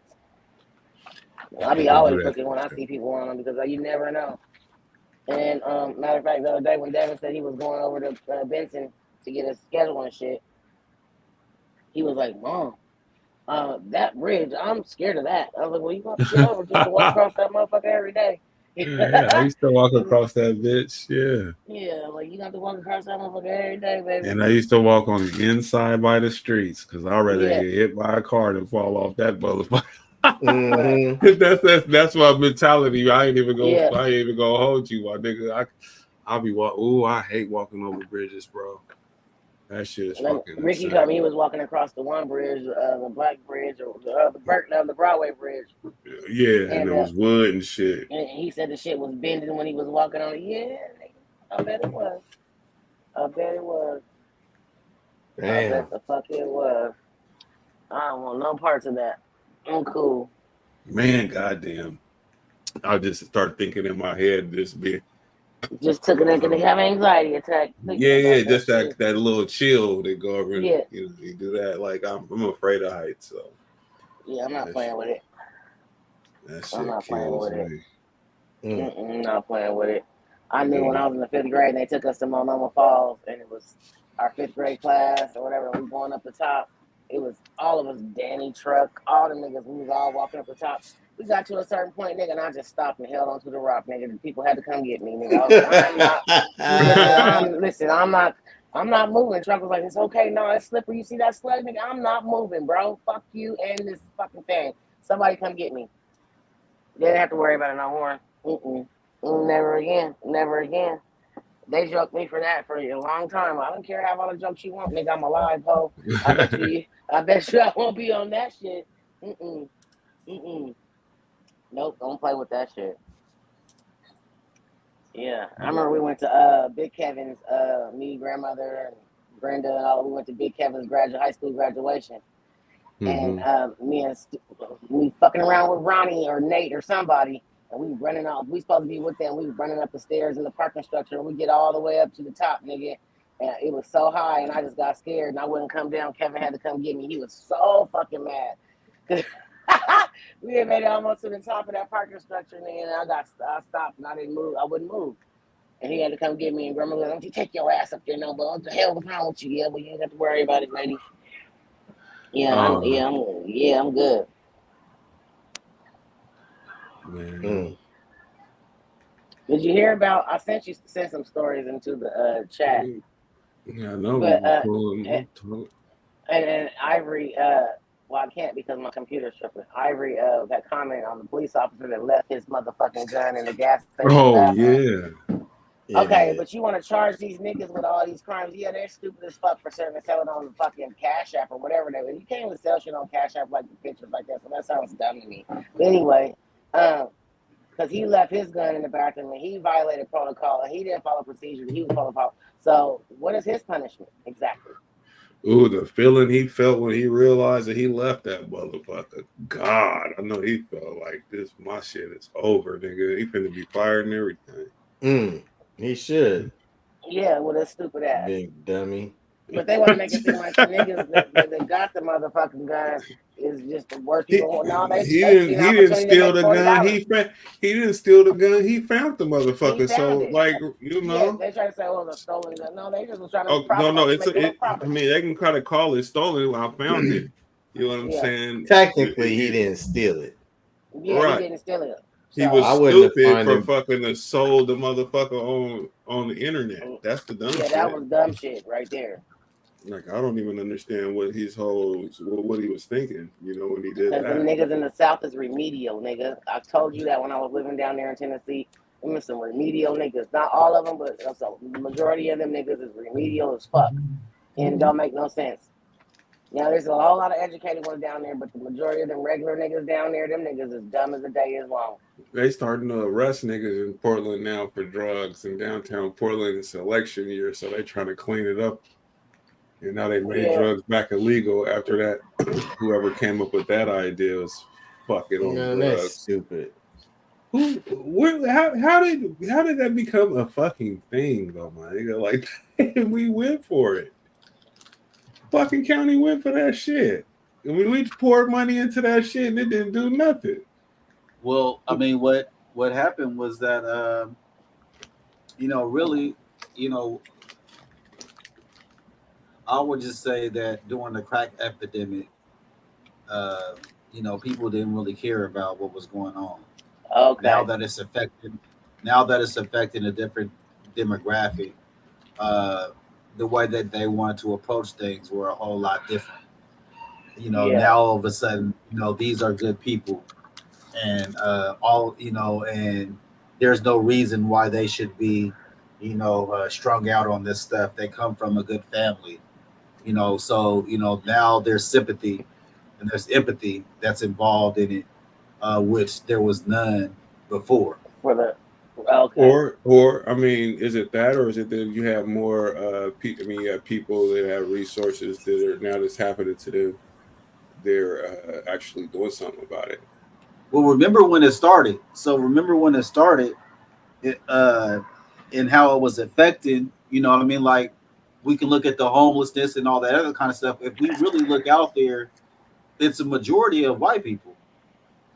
I be always looking when I see people on them because you never know. And matter of fact, the other day when Devin said he was going over to Benson to get his schedule and shit, he was like, "Mom, That bridge, I'm scared of that. I was like, well, you got to get over just to walk across that motherfucker every day. Yeah, I used to walk across that bitch. Yeah. Yeah, like you got to walk across that motherfucker every day, baby. And I used to walk on the inside by the streets because I'd rather Yeah. get hit by a car than fall off that motherfucker. Mm-hmm. That's my mentality. I ain't even Yeah. gonna hold you, my nigga. I'll be walking. Ooh, I hate walking over bridges, bro. That shit is Like fucking Ricky insane. told me he was walking across the one bridge, the Black Bridge, or the Broadway Bridge. Yeah, and there was wood and shit. And he said the shit was bending when he was walking on it. Yeah, I bet it was. I bet it was. Damn. I bet the fuck it was. I don't want no parts of that. I'm cool. Man, goddamn. I just start thinking in my head this bit. Just took it and have an anxiety attack. Yeah, just that little chill that go over. Yeah. You do that. Like I'm afraid of heights, so. Yeah, I'm not playing with it. That shit I'm not playing with it. Mm. I'm not playing with it. I knew when I was in the 5th grade and they took us to Multnomah Falls and it was our 5th grade class or whatever. We going up the top. It was all of us, Danny, Truck, all the niggas. We was all walking up the top. We got to a certain point, nigga, and I just stopped and held onto the rock, nigga. The people had to come get me, nigga. I was like, I'm not moving. Truck was like, it's okay, no, it's slippery. You see that sled, nigga? I'm not moving, bro. Fuck you and this fucking thing. Somebody come get me. They didn't have to worry about it no more. Never again. Never again. They joked me for that for a long time. I don't care how all the jokes you want, nigga. I'm alive, ho. I bet you I won't be on that shit. Nope, don't play with that shit. Yeah, I remember we went to Big Kevin's, me, grandmother, and Brenda, and all. We went to Big Kevin's high school graduation, and we fucking around with Ronnie or Nate or somebody, and we running off. We supposed to be with them. We running up the stairs in the parking structure, and we get all the way up to the top, nigga. And it was so high, and I just got scared, and I wouldn't come down. Kevin had to come get me. He was so fucking mad. We had made it almost to the top of that parking structure, and I stopped, and I didn't move. I wouldn't move. And he had to come get me, and Grandma was like, don't you take your ass up there, no, but what the hell was wrong with you? Yeah, but you ain't got to worry about it, lady. Yeah, I'm good. Man. Did you hear about? I sent some stories into the chat. Yeah, I know. But and Ivory, well, I can't because my computer's tripping. Ivory that comment on the police officer that left his motherfucking gun in the gas station. Oh yeah. Okay, but you want to charge these niggas with all these crimes? Yeah, they're stupid as fuck for selling it on the fucking Cash App or whatever they were. You can't even sell shit on Cash App like the pictures like that, so that sounds dumb to me. But anyway, because he left his gun in the bathroom and he violated protocol and he didn't follow procedure. He was following. So what is his punishment exactly? Ooh, the feeling he felt when he realized that he left that motherfucker. God, I know he felt like this. My shit is over, nigga. He finna be fired and everything. He should. Yeah, with a stupid ass. Big dummy. But they want to make it seem like the niggas that got the motherfucking gun is just the worst people. No, he didn't steal the gun. He didn't steal the gun. He found the motherfucker. So it. Like you know, yeah, they try to say, "Oh, it's a stolen gun." No, they just was trying to. I mean, they can kind of call it stolen. I found it. You know what I'm saying? Technically, he didn't steal it. Yeah, right. He didn't steal it. So, he was stupid for fucking sold the motherfucker on the internet. That's the dumb shit. Yeah, that was dumb shit right there. Like, I don't even understand what he was thinking, you know, when he did that. Because the niggas in the South is remedial, nigga. I told you that when I was living down there in Tennessee. Them some remedial niggas. Not all of them, but the majority of them niggas is remedial as fuck. And it don't make no sense. Now, there's a whole lot of educated ones down there, but the majority of them regular niggas down there, them niggas as dumb as the day is long. They starting to arrest niggas in Portland now for drugs in downtown Portland. It's election year, so they trying to clean it up. And now they made drugs back illegal after that. Whoever came up with that idea was fucking on drugs. That's stupid. How did that become a fucking thing though, my nigga? Like, we went for it. Fucking county went for that shit. And we poured money into that shit and it didn't do nothing. Well, I mean, what happened was that, really, I would just say that during the crack epidemic, you know, people didn't really care about what was going on. Okay. Now that it's affecting a different demographic, uh, the way that they wanted to approach things were a whole lot different. You know, Yeah. now all of a sudden, you know, these are good people, and all you know, and there's no reason why they should be, you know, strung out on this stuff. They come from a good family, you know, so you know now there's sympathy and there's empathy that's involved in it, which there was none before. For the okay. Or I mean, is it that, or is it that you have more? You have people that have resources that are now that's happening to them. They're actually doing something about it. Well, remember when it started. So remember when it started, it, and how it was affecting. You know what I mean? Like we can look at the homelessness and all that other kind of stuff. If we really look out there, it's a majority of white people.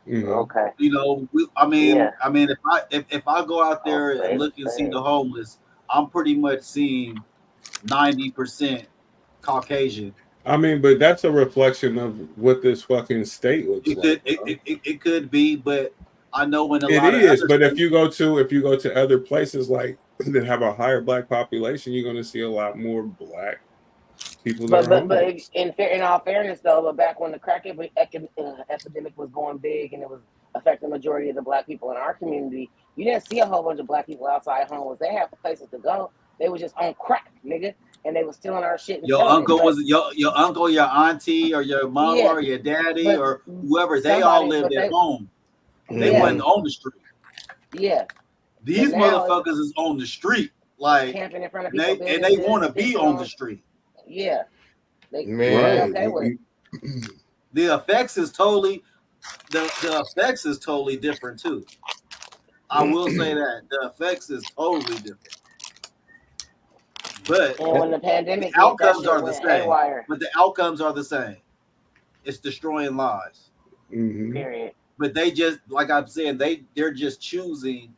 Mm-hmm. Okay. You know, Yeah. if I go out I'll there and say the look and see same. the homeless, I'm pretty much seeing 90% Caucasian. I mean, but that's a reflection of what this fucking state looks It like, could bro. it could be, but I know in a It lot of is, other but states. if you go to other places like that have a higher black population, you're going to see a lot more black people that are But homeless. in all fairness though, but back when the crack epidemic was going big and it was affecting the majority of the black people in our community, you didn't see a whole bunch of black people outside homeless. They had places to go. They was just on crack, nigga, and they was stealing our shit and Your selling it. uncle But was your uncle, your auntie, or your mama, yeah, or your daddy, but or whoever. They all somebody, lived but at they home. They yeah, wasn't Mm-hmm. on the street. yeah. But These now it's motherfuckers is on the street, like camping in front of people they businesses want to and be pissing on the on. street. Yeah, they Right. Man, okay with it. The effects is totally the effects is totally different too. I will say that the effects is totally different, but And when the the pandemic hit, that outcomes shit are the went same. haywire. But the outcomes are the same. It's destroying lives. Mm-hmm. Period. But they just, like I'm saying, they're just choosing.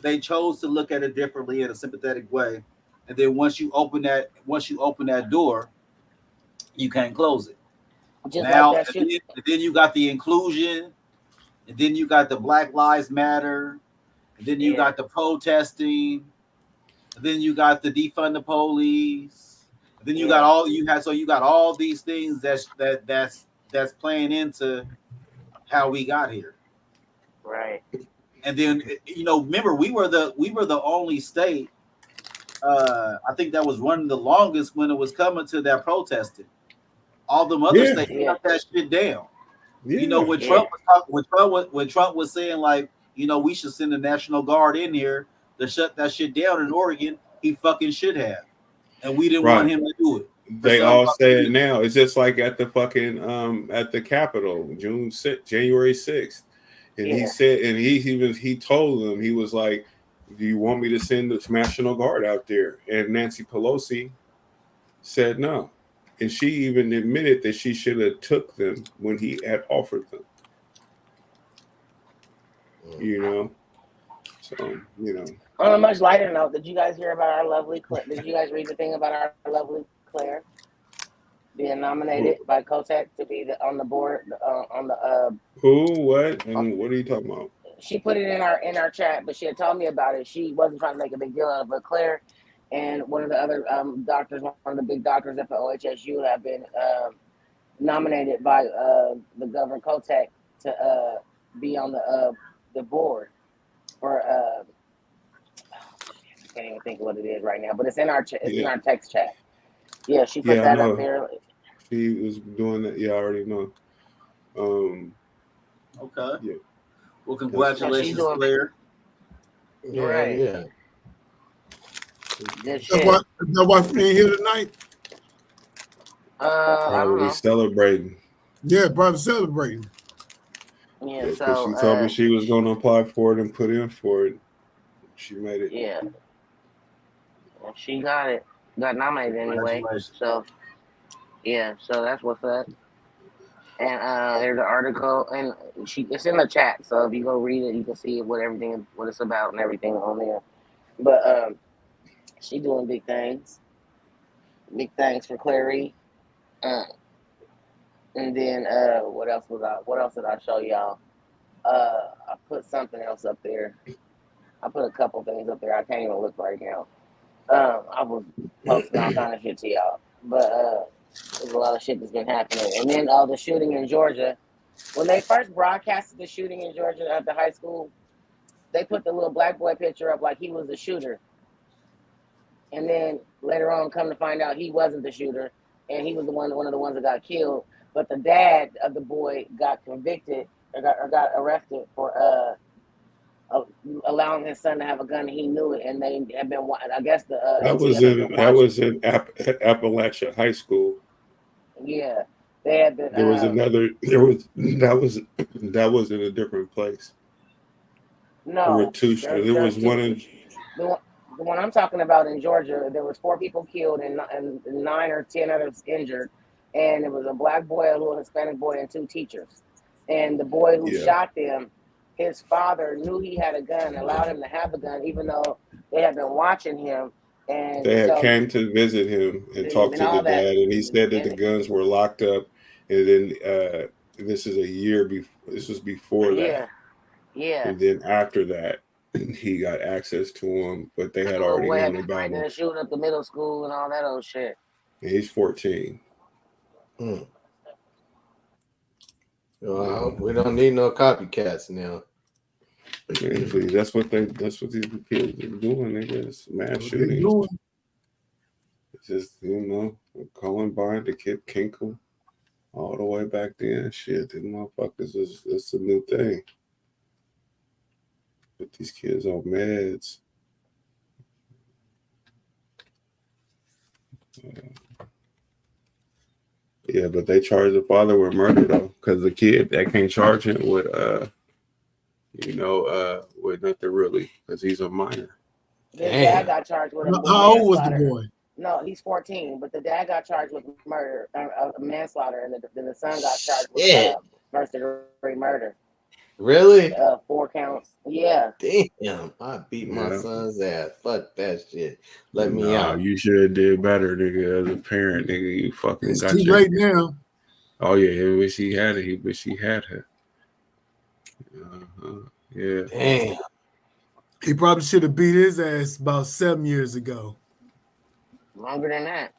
They chose to look at it differently in a sympathetic way, and then once you open that door, you can't close it. Just like Now that shit. and then you got the inclusion, and then you got the Black Lives Matter, and then you Yeah, got the protesting, and then you got the defund the police, and then you got yeah, all you had. So you got all these things that's playing into how we got here. right. And then you know, remember we were the only state. I think that was running the longest when it was coming to that protesting. All them other Yeah. states Yeah, shut that shit down. You know, Yeah. when yeah. Trump was talking, when Trump was saying like, you know, we should send the National Guard in here to shut that shit down in Oregon, he fucking should have, and we didn't want Right. him to do it for They some all fucking say it reason. now. It's just like at the fucking at the Capitol, January 6th. And he Yeah. said, and he told them, he was like, do you want me to send the National Guard out there? And Nancy Pelosi said no. And she even admitted that she should have took them when he had offered them, you know. So, you know. On a much lighter note, did you guys hear about our lovely Claire? Did you guys read the thing about our lovely Claire being nominated by Kotek to be on the board on the Who, what, and what are you talking about? she put it in our chat, but she had told me about it. She wasn't trying to make a big deal out of it. But Claire and one of the other doctors, one of the big doctors at the OHSU, have been nominated by the governor Kotek to be on the board for I can't even think of what it is right now, but it's in our in our text chat. Yeah, she put Yeah, I that up know. there. She was doing that. Yeah, I already know. Okay. Yeah. Well, Yeah, she's congratulations, doing Claire. yeah, right. yeah. Good shit. That wife ain't here tonight. I don't Probably know. celebrating. Yeah, probably celebrating. Yeah, Yeah, because so she told me she was going to apply for it and put in for it. She made it. yeah, she got it. Got nominated anyway. Congratulations. So yeah, so that's what's up. And there's an article, and it's in the chat. So if you go read it, you can see what it's about and everything on there. But she doing big things for Clary. And then what else did I show y'all? I put something else up there. I put a couple things up there. I can't even look right now. I was posting all kind of shit to y'all. But there's a lot of shit that's been happening. And then the shooting in Georgia. When they first broadcasted the shooting in Georgia at the high school, they put the little black boy picture up like he was the shooter. And then later on, come to find out he wasn't the shooter, and he was one of the ones that got killed. But the dad of the boy got convicted or got arrested for allowing his son to have a gun, and he knew it. And they had been, I guess that was in Appalachia High School. Yeah, they had been. There was another. That was in a different place. No, there were two. There was one in. The one I'm talking about in Georgia, there was 4 people killed and 9 or 10 others injured, and it was a black boy, a little Hispanic boy, and 2 teachers. And the boy who shot them, his father knew he had a gun, allowed him to have a gun, even though they had been watching him. And they had came to visit him and talk to the dad, and he said that the guns were locked up. And then this is a year before. This was before that. Yeah. And then after that, he got access to him, but they had already known about him. Shooting up the middle school and all that old shit. And he's 14. Well, we don't need no copycats now. Man, please, that's what these kids are doing. They just mass shooting. It's just Columbine, the Kid Kinkle, all the way back then. Shit, these motherfuckers it's a new thing. Put these kids on meds. Yeah, but they charge the father with murder though, because the kid they can't charge him with with nothing really, because he's a minor. The dad got charged with how old was the boy? No, he's 14, but the dad got charged with murder, manslaughter, and then the son got charged with first-degree murder. Really? 4 counts. Yeah. Damn, I beat my son's ass. Fuck that shit. Let me out. You should have did better, nigga. As a parent, nigga, you fucking it's got too late now. Oh yeah, he wish he had it. He wish he had her. Yeah. Damn. He probably should have beat his ass about 7 years ago. Longer than that.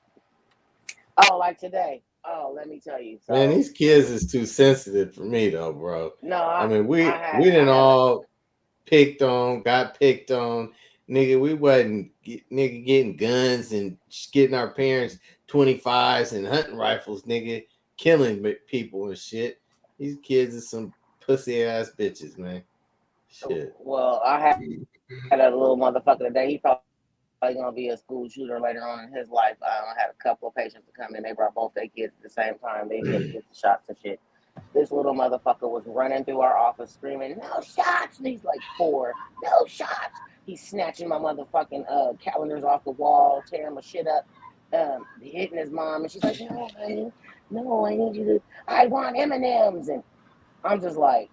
Oh, like today. Oh, let me tell you. So, man, these kids is too sensitive for me though, bro. No, I mean we didn't all got picked on. Nigga, we wasn't getting guns and getting our parents 25s and hunting rifles, nigga, killing people and shit. These kids are some pussy ass bitches, man. Shit. Well, I had a little motherfucker today. He probably gonna be a school shooter later on in his life. I had a couple of patients to come in. They brought both their kids at the same time. They just get the shots and shit. This little motherfucker was running through our office screaming, "No shots!" And he's like 4, "No shots!" He's snatching my motherfucking calendars off the wall, tearing my shit up, hitting his mom, and she's like, "No, honey, no, I need you to. I want M&Ms." And I'm just like,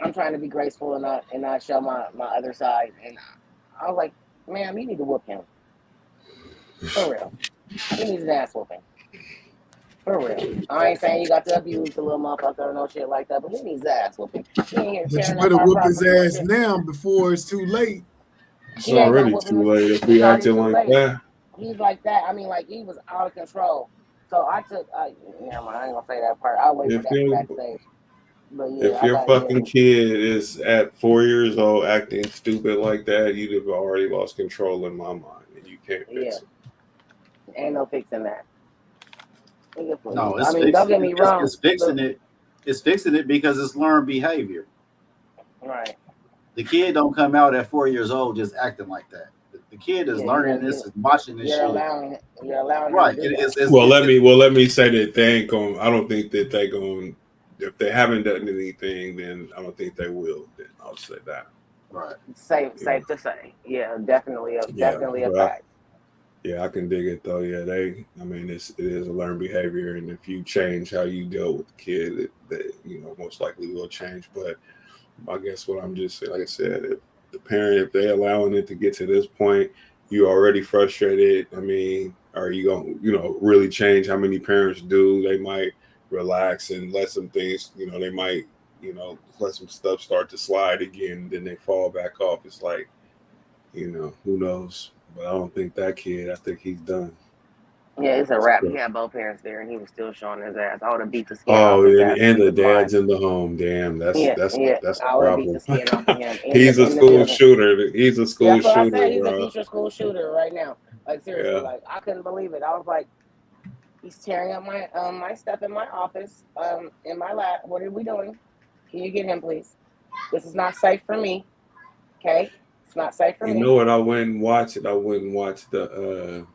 I'm trying to be graceful and not show my other side. And I was like, "Ma'am, you need to whoop him. For real. He needs an ass whooping. For real. I ain't saying you got to abuse the little motherfucker or no shit like that, but he needs an ass whooping. But you better whoop his ass now before it's too late. It's already too late if we acting like that. He's like that. I mean, like, he was out of control. So I took, never mind, I ain't gonna say that part. I'll wait for that backstage. But yeah, if your fucking kid is at 4 years old acting stupid like that, you'd have already lost control in my mind, and you can't fix it. Ain't no fixing that. No, it's don't get me wrong. It's fixing it. It's fixing it because it's learned behavior. Right. The kid don't come out at 4 years old just acting like that. The kid is learning this, is watching this shit. You're allowing right. Let me say that they ain't going. I don't think that they going. If they haven't done anything, then I don't think they will. Then I'll say that. Right. Safe to say. Yeah, definitely a fact. Yeah, I can dig it though. Yeah, it is a learned behavior, and if you change how you deal with the kid, that most likely will change. But I guess what I'm just saying, like I said, if the parent, if they allowing it to get to this point, you already frustrated. I mean, are you gonna really change? How many parents do? They might relax and let some things, they might, let some stuff start to slide again, then they fall back off. It's like, who knows? But I don't think that kid, I think he's done. Yeah, it's a wrap. He had both parents there, and he was still showing his ass. I would have beat the skin off his ass. And the dad's in the home. Damn, that's I would have beat the skin off of him. He's a school shooter. He's a school shooter. That's what I said. He's a future school shooter right now. Like seriously, like I couldn't believe it. I was like, he's tearing up my my stuff in my office, in my lab. What are we doing? Can you get him, please? This is not safe for me. Okay, it's not safe for me. You know what? I went and watched it. I went and watched the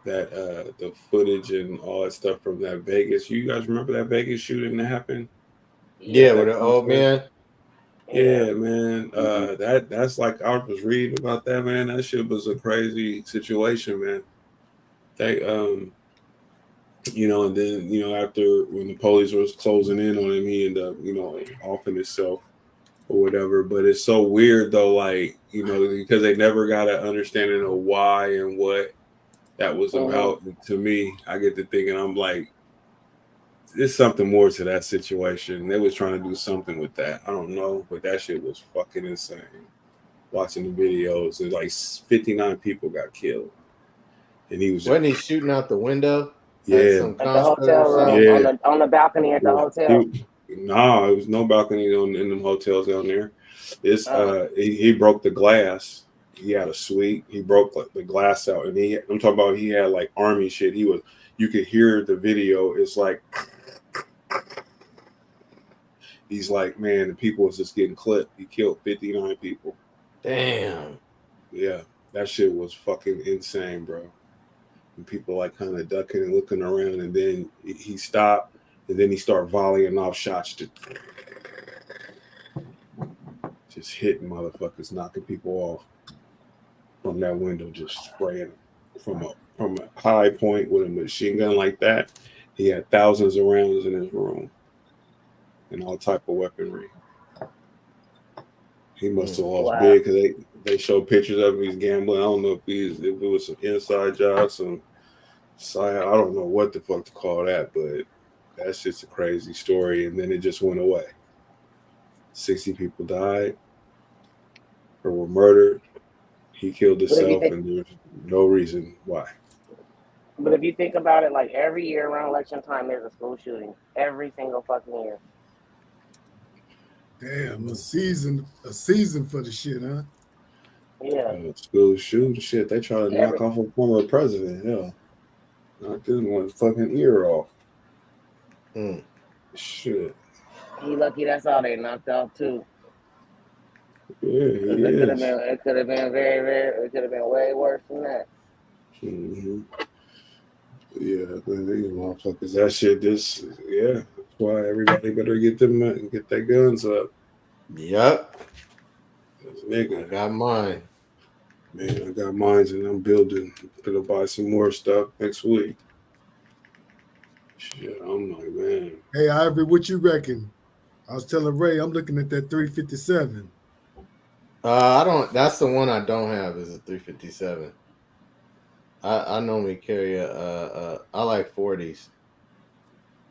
the footage and all that stuff from that Vegas. You guys remember that Vegas shooting that happened? Yeah, with the old man. Yeah, man. That's like I was reading about that, man. That shit was a crazy situation, man. They and then after when the police was closing in on him, he ended up offing himself or whatever. But it's so weird though, like because they never got an understanding of why and what that was about. And to me, I get to thinking, I'm like, there's something more to that situation. They was trying to do something with that. I don't know, but that shit was fucking insane. Watching the videos, and like 59 people got killed, and he wasn't he shooting out the window? Yeah, at the hotel room, on the balcony at the hotel. It was no balcony in them hotels down there. This he broke the glass. He had a suite. He broke the glass out, and I'm talking about he had like army shit. You could hear the video. It's like he's like, man, the people was just getting clipped. He killed 59 people. Damn. Yeah, that shit was fucking insane, bro. And people like kind of ducking and looking around, and then he stopped, and then he started volleying off shots, just hitting motherfuckers, knocking people off from that window, just spraying from a high point with a machine gun like that. He had thousands of rounds in his room and all type of weaponry. He must have lost big because they showed pictures of him. He's gambling. I don't know if it was some inside job, some side. I don't know what the fuck to call that, but that's just a crazy story. And then it just went away. 60 people died or were murdered. He killed himself, and there's no reason why. But if you think about it, like every year around election time, there's a school shooting. Every single fucking year. Damn, a season for the shit, huh? Yeah. School shooting shit. They try to knock off a former president. Hell, knock this one's fucking ear off. Shit. He lucky that's all they knocked off too. Yeah, it could have been very, very. It could have been way worse than that. Mm-hmm. Yeah, these motherfuckers. That shit. That's why everybody better get their guns up. Yep. Nigga, I got mine. Man, I got mine, and I'm building. Gonna buy some more stuff next week. Shit, I'm like, man. Hey, Ivory, what you reckon? I was telling Ray, I'm looking at that 357. I don't. That's the one I don't have. Is a 357. I normally carry I like 40s.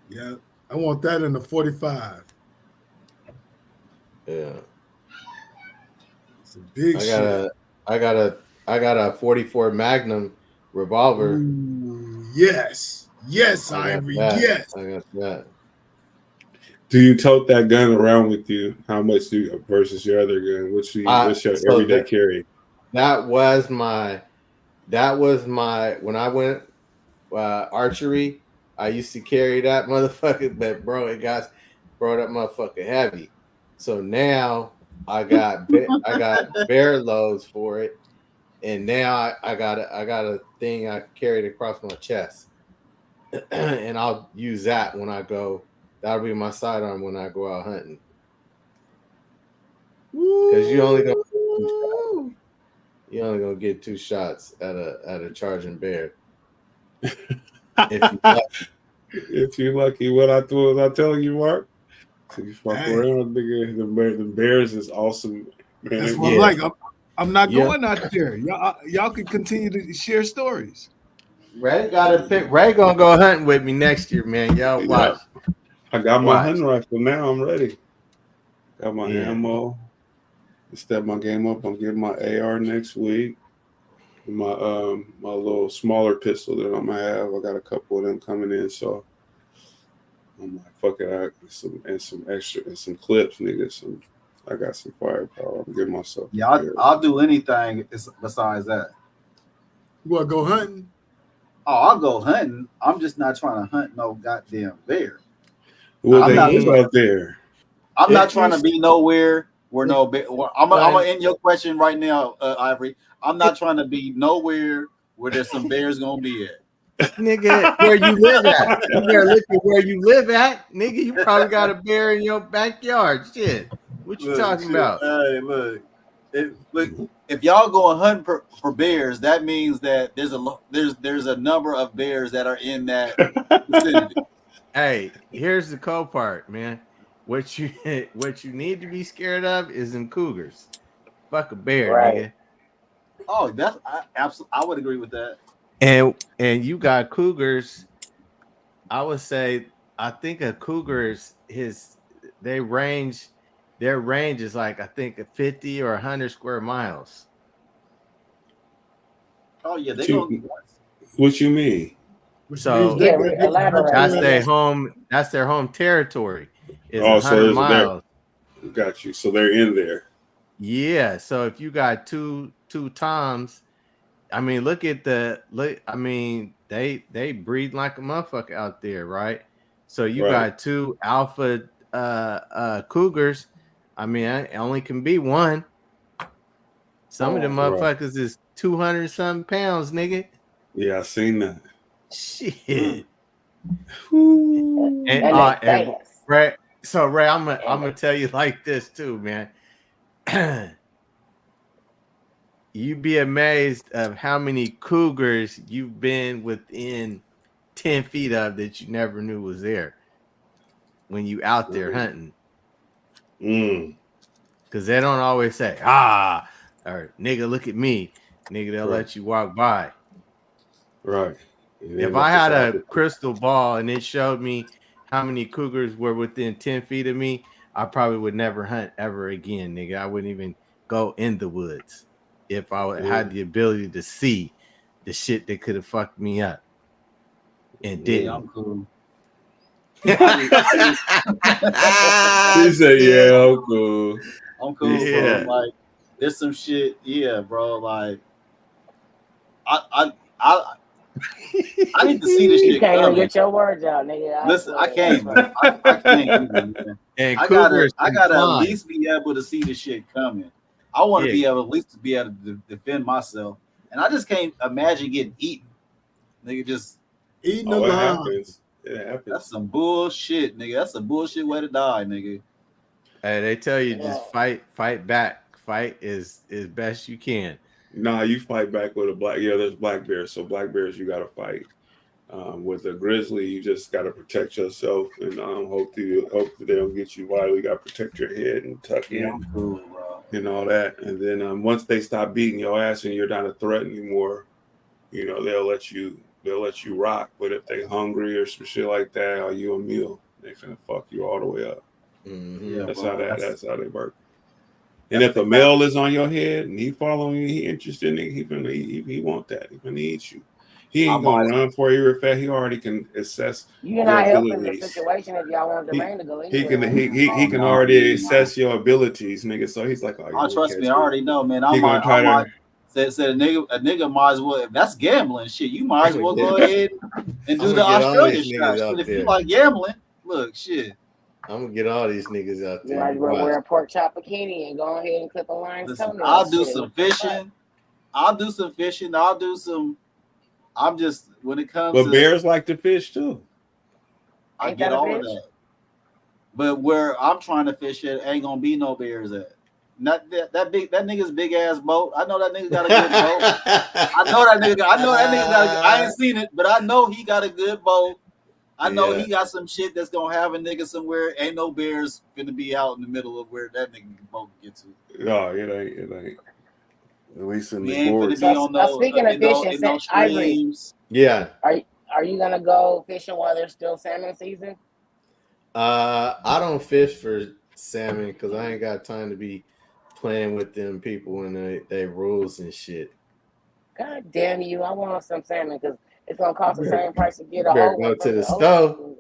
Yeah, I want that in the 45. Yeah, it's a big shit. I got a 44 Magnum revolver. Ooh, yes, Ivory. Yes, I got that. Do you tote that gun around with you? How much do you versus your other gun? What's your everyday carry? That was my when I went archery. I used to carry that motherfucker, but that motherfucker heavy. So now I got bear loads for it, and now I got a thing I carried across my chest, and I'll use that when I go. That'll be my sidearm when I go out hunting. Because you only gonna get 2 shots at a charging bear. If you're lucky, what I telling you, Mark. So you fuck around, nigga. The bears is awesome. Man. That's what I'm like. I'm not going out there. Y'all can continue to share stories. Ray got to pick. Ray gonna go hunting with me next year, man. Y'all watch. I got my hunting rifle now. I'm ready. Got my ammo. Step my game up. I'm getting my AR next week. My my little smaller pistol that I'm gonna have. I got a couple of them coming in, so I'm like, fuck it. Some extra and some clips, nigga. I got some firepower. I'm getting myself. Yeah, I'll do anything besides that. You want to go hunting? Oh, I'll go hunting. I'm just not trying to hunt no goddamn bear. Well, they live out there. I'm not trying to be nowhere where no bear. I'm gonna end your question right now, Ivory. I'm not trying to be nowhere where there's some bears gonna be at. Nigga, where you live at? You better look at where you live at, nigga. You probably got a bear in your backyard. Shit, what you talking about? Hey, look, if y'all going hunting for bears, that means that there's a number of bears that are in that vicinity. Hey, here's the cool part, man. What you need to be scared of is them cougars. Fuck a bear, nigga. Oh, I would agree with that. And you got cougars. I would say I think a cougar's their range is like I think 50 or 100 square miles. Oh yeah, what you mean? So that's their home. That's their home territory. Is 100 miles. Got you. So they're in there. Yeah. So if you got two toms, I mean, I mean, they breed like a motherfucker out there, right? So you got two alpha cougars. I mean, it only can be one. Some of them motherfuckers is 200 something pounds, nigga. Yeah, I seen that. Shit. And Ray, so Ray, I'm gonna tell you like this too, man. You'd be amazed of how many cougars you've been within 10 feet of that you never knew was there when you out there hunting. Because they don't always say, or nigga, look at me. Nigga, they'll let you walk by. Right. If I had a crystal ball and it showed me how many cougars were within 10 feet of me, I probably would never hunt ever again, nigga. I wouldn't even go in the woods if I had the ability to see the shit that could have fucked me up and didn't. I'm cool. He said, "Yeah, I'm cool. I'm cool, bro. Like, there's some shit, bro. Like, I need to see this shit. You can't even get your words out, nigga. Listen, I can't. I can't. And I gotta at least be able to see this shit coming. I want to be able at least to be able to defend myself, and I just can't imagine getting eaten, nigga. Just eating alive. It happens. That's some bullshit, nigga. That's a bullshit way to die, nigga. Hey, they tell you just fight back. Fight is best you can. Nah, you fight back with a black. Yeah, there's black bears. So black bears, you gotta fight. With a grizzly, you just gotta protect yourself and hope that they don't get you violent. You gotta protect your head and tuck in and all that. And then once they stop beating your ass and you're not a threat anymore, you know they'll let you rock. But if they hungry or some shit like that, or you a meal, they finna fuck you all the way up. Mm-hmm. That's how they work. And if a male is on your head and he following you, he interested in it, he want that. He gonna eat you. He ain't gonna run for you if he already can assess. You're not helping the situation if y'all want Jermaine to go in. He can already assess your abilities, nigga. So he's like, oh, trust me, I already know, man. I might said a nigga might as well, if that's gambling shit, you might as well go ahead and do the Australian shots. But if you like gambling, look, shit. I'm gonna get all these niggas out there. You might as well wear a pork chop bikini and go ahead and clip a line. I'll do some fishing. I'm just when it comes. But bears like to fish too. I get all of that. But where I'm trying to fish at ain't gonna be no bears at. Not that nigga's big ass boat. I know that nigga got a good boat. I know that nigga got I ain't seen it, but I know he got a good boat. I know he got some shit that's gonna have a nigga somewhere. Ain't no bears gonna be out in the middle of where that nigga boat get to. No, it ain't. At least in the board. Speaking of fishing, Ivory, Yeah. Are you gonna go fishing while there's still salmon season? I don't fish for salmon because I ain't got time to be playing with them people and they rules and shit. God damn you! I want some salmon because it's gonna cost the same price to get You a better whole go one to from the the store. ocean.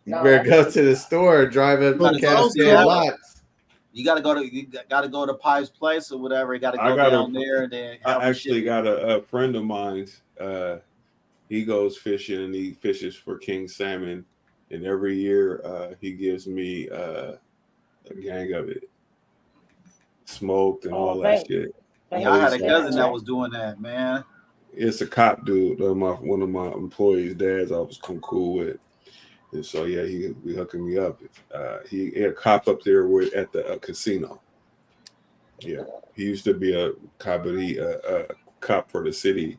You better go to the store, drive up to Cascade Locks. You gotta go to Pipe's place or whatever. You gotta go down there and then. I actually got a friend of mine's. He goes fishing and he fishes for king salmon, and every year he gives me a gang of it, smoked and all that shit. Yeah, I had a cousin that was doing that, man. It's a cop dude, one of my employees' dads. I was cool with, and so yeah, he be hooking me up. He had a cop up there at the casino. Yeah, he used to be a cop, but he a cop for the city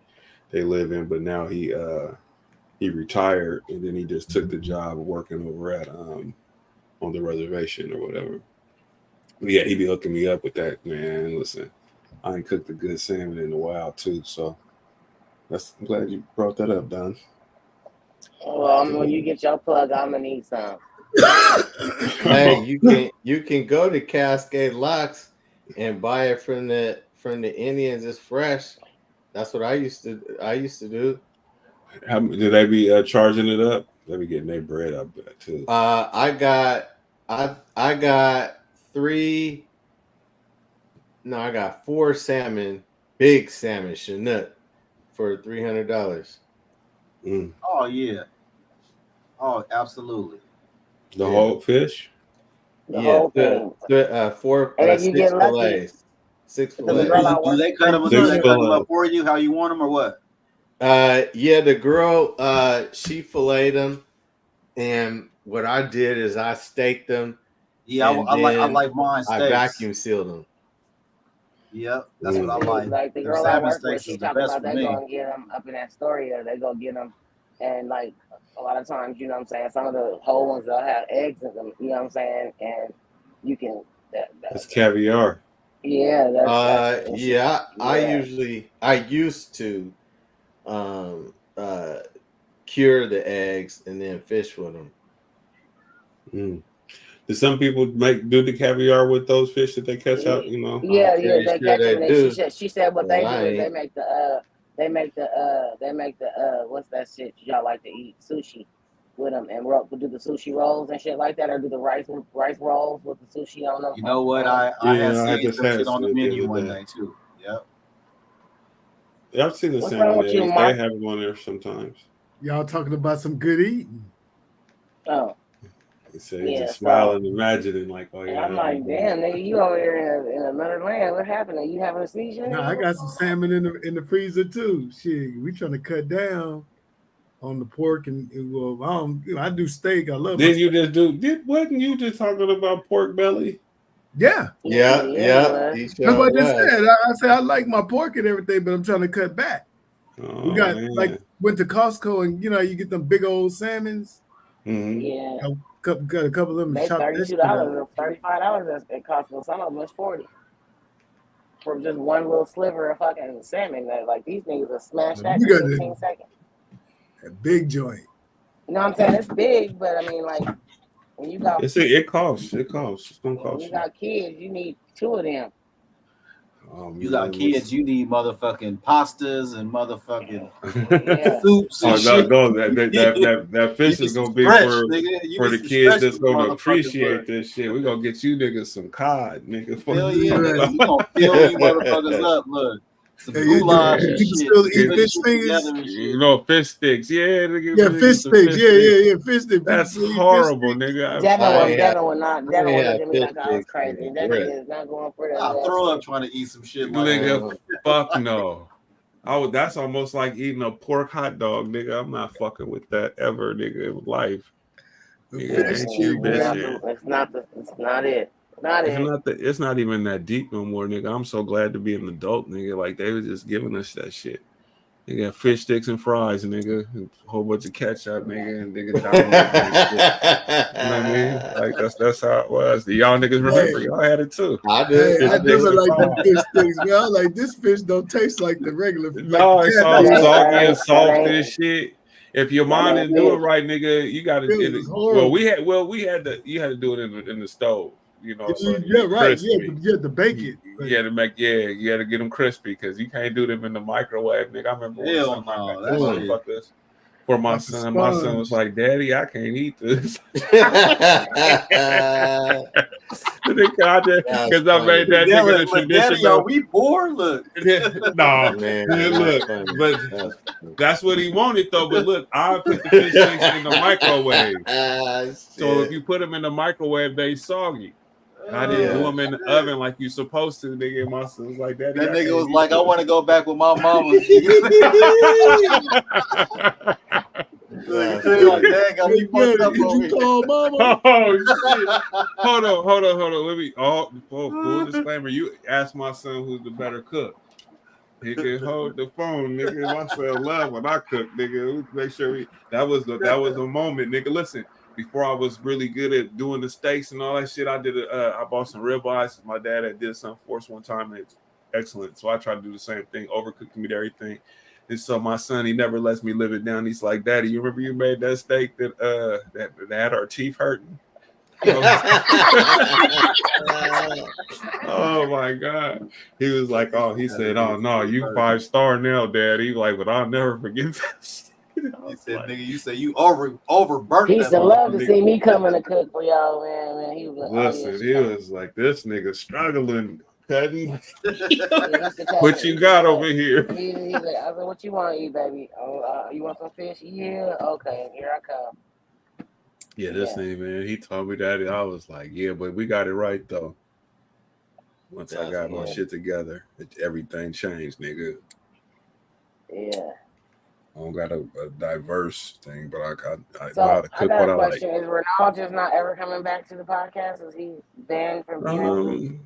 they live in, but now he retired and then he just took the job of working over at on the reservation or whatever. But yeah, he be hooking me up with that, man. Listen, I ain't cooked a good salmon in a while too, so I'm glad you brought that up, Don. Well, when you get your plug, I'm gonna need some. Hey, you can go to Cascade Locks and buy it from the Indians. It's fresh. That's what I used to do. How did they be charging it up? They be getting their bread up too. I got 4 salmon, big salmon Chinook for $300. Oh yeah. Oh, absolutely. The whole fish? The whole thing. 4 and then you 6 get lucky. fillets. 6 fillets. Do they cut them up for you how you want them or what? Yeah, the girl she filleted them, and what I did is I staked them. Yeah, I like mine steaks. I vacuum sealed them. Yep, that's what I like. Like the girl I work with, she talking about they go and get them up in Astoria. They go get them, and like a lot of times, you know what I'm saying, some of the whole ones they'll have eggs in them. You know what I'm saying, and you can. That's caviar. Yeah. I used to cure the eggs and then fish with them. Do some people do the caviar with those fish that they catch out? You know. Yeah, they catch them. She said what they do is they make the what's that shit y'all like to eat, sushi with them, and do the sushi rolls and shit like that, or do the rice rolls with the sushi on them. You know what? I had seen some shit on the menu one day too. Yep. Yeah, I've seen the salmon eggs. They have them on there sometimes. Y'all talking about some good eating? Oh. They say just smile and imagining like, oh yeah. And I'm like, damn, nigga, you over here in another land. What happened? Are you having a seizure? No, I got some salmon in the freezer too. Shit, we trying to cut down on the pork and I do steak. I love. Then you just wasn't you just talking about pork belly? Yeah. That's what I just said. I said I like my pork and everything, but I'm trying to cut back. We got went to Costco and you get them big old salmons. Mm-hmm. Yeah. Got a couple of them. They $32 or $35 at Costco. Some of them is $40 for just one little sliver of fucking salmon. Like these niggas will smash that in 15 seconds. A big joint. You know what I'm saying? It's big, but I mean, like when you got it costs. It's gonna cost. When you got kids, you need 2 of them. You got kids, you need motherfucking pastas and motherfucking soups. And that fish is gonna be for the kids that's gonna appreciate this shit. We're gonna get you niggas some cod, nigga. Hell yeah, nigga. You gonna fill you motherfuckers up, look. Some goulash and shit. Still eat fish fingers? Fish sticks. Yeah, fish sticks. Yeah, fish sticks. That's horrible, nigga. Devin would look at me like I was crazy. That nigga is not going for that. I'll throw up trying to eat some shit. Nigga, fuck no. That's almost like eating a pork hot dog, nigga. I'm not fucking with that ever, nigga, in life. It's not it. It's not even that deep no more, nigga. I'm so glad to be an adult, nigga. Like they was just giving us that shit. You got fish sticks and fries, nigga, and a whole bunch of ketchup, nigga, and nigga download that shit. You know what I mean? Like that's how it was. The y'all niggas remember? Y'all had it too. I do. Hey, I never like them fish things, man. I like this fish don't taste like the regular. No, like it's all soggy and soft and shit. If your mind didn't do it right, nigga, you got to. You had to do it in the stove. You know, so yeah, right. You had to bake it. You had to make, you had to get them crispy because you can't do them in the microwave, nigga. I remember one time I got these motherfuckers for my son. My son was like, "Daddy, I can't eat this." Because I made that nigga the tradition. Daddy, are we poor? Look, no, man, look, but that's what he wanted though. But look, I put the fish sticks in the microwave. So if you put them in the microwave, they soggy. I didn't do them in the oven like you supposed to, nigga. My son was like, "Daddy." That nigga was like, "I want to go back with my mama." Like, dang, got me fucked up over here. Oh shit! Hold on. Let me. Full disclaimer: you ask my son who's the better cook. He can hold the phone, nigga. My son love when I cook, nigga. Make sure that was the moment, nigga. Listen. Before I was really good at doing the steaks and all that shit, I bought some ribeyes. My dad had did some for us one time, and it's excellent. So I try to do the same thing, overcook meat, everything. And so my son, he never lets me live it down. He's like, "Daddy, you remember you made that steak that had our teeth hurting?" Oh my God. He was like, he said, "Oh no, you 5-star now, Daddy." He's like, "But I'll never forget this." He said, "Nigga, you say you overburnt." He used to love to see me coming to cook for y'all, man. He was like, listen, he was like, "This nigga struggling, cutting." What you got over here? He's like, I said, "What you want to eat, baby? You want some fish? Yeah, okay, here I come." Yeah, this thing, man. He told me that. I was like, "Yeah, but we got it right though." Once I got my shit together, everything changed, nigga. Yeah. I don't got a diverse thing, but I know how to cook what I like. Is Renal just not ever coming back to the podcast? Is he banned from being?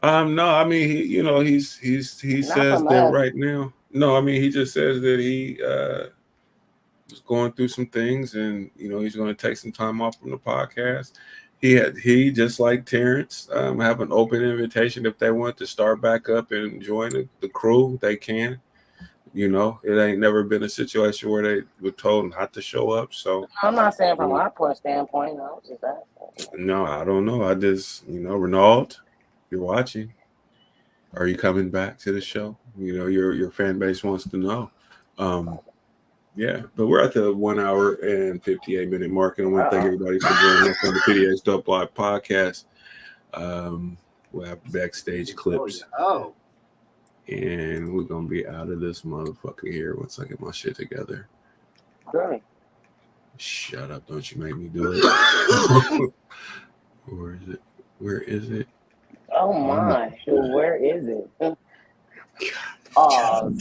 No. I mean, he says that right now. No, I mean, he just says that he was going through some things, and he's going to take some time off from the podcast. He just like Terrence have an open invitation if they want to start back up and join the crew, they can. It ain't never been a situation where they were told not to show up. So I'm not saying from our point standpoint. No, just that. No, I don't know. I just, Renaud, you're watching. Are you coming back to the show? Your fan base wants to know. Yeah, but we're at the 1 hour and 58 minute mark, and I want to thank everybody for joining us on the PDXDOPE Live podcast. We'll have backstage clips. And we're gonna be out of this motherfucker here once I get my shit together. Really? Shut up! Don't you make me do it. Where is it? Oh my! Where is it? Oh.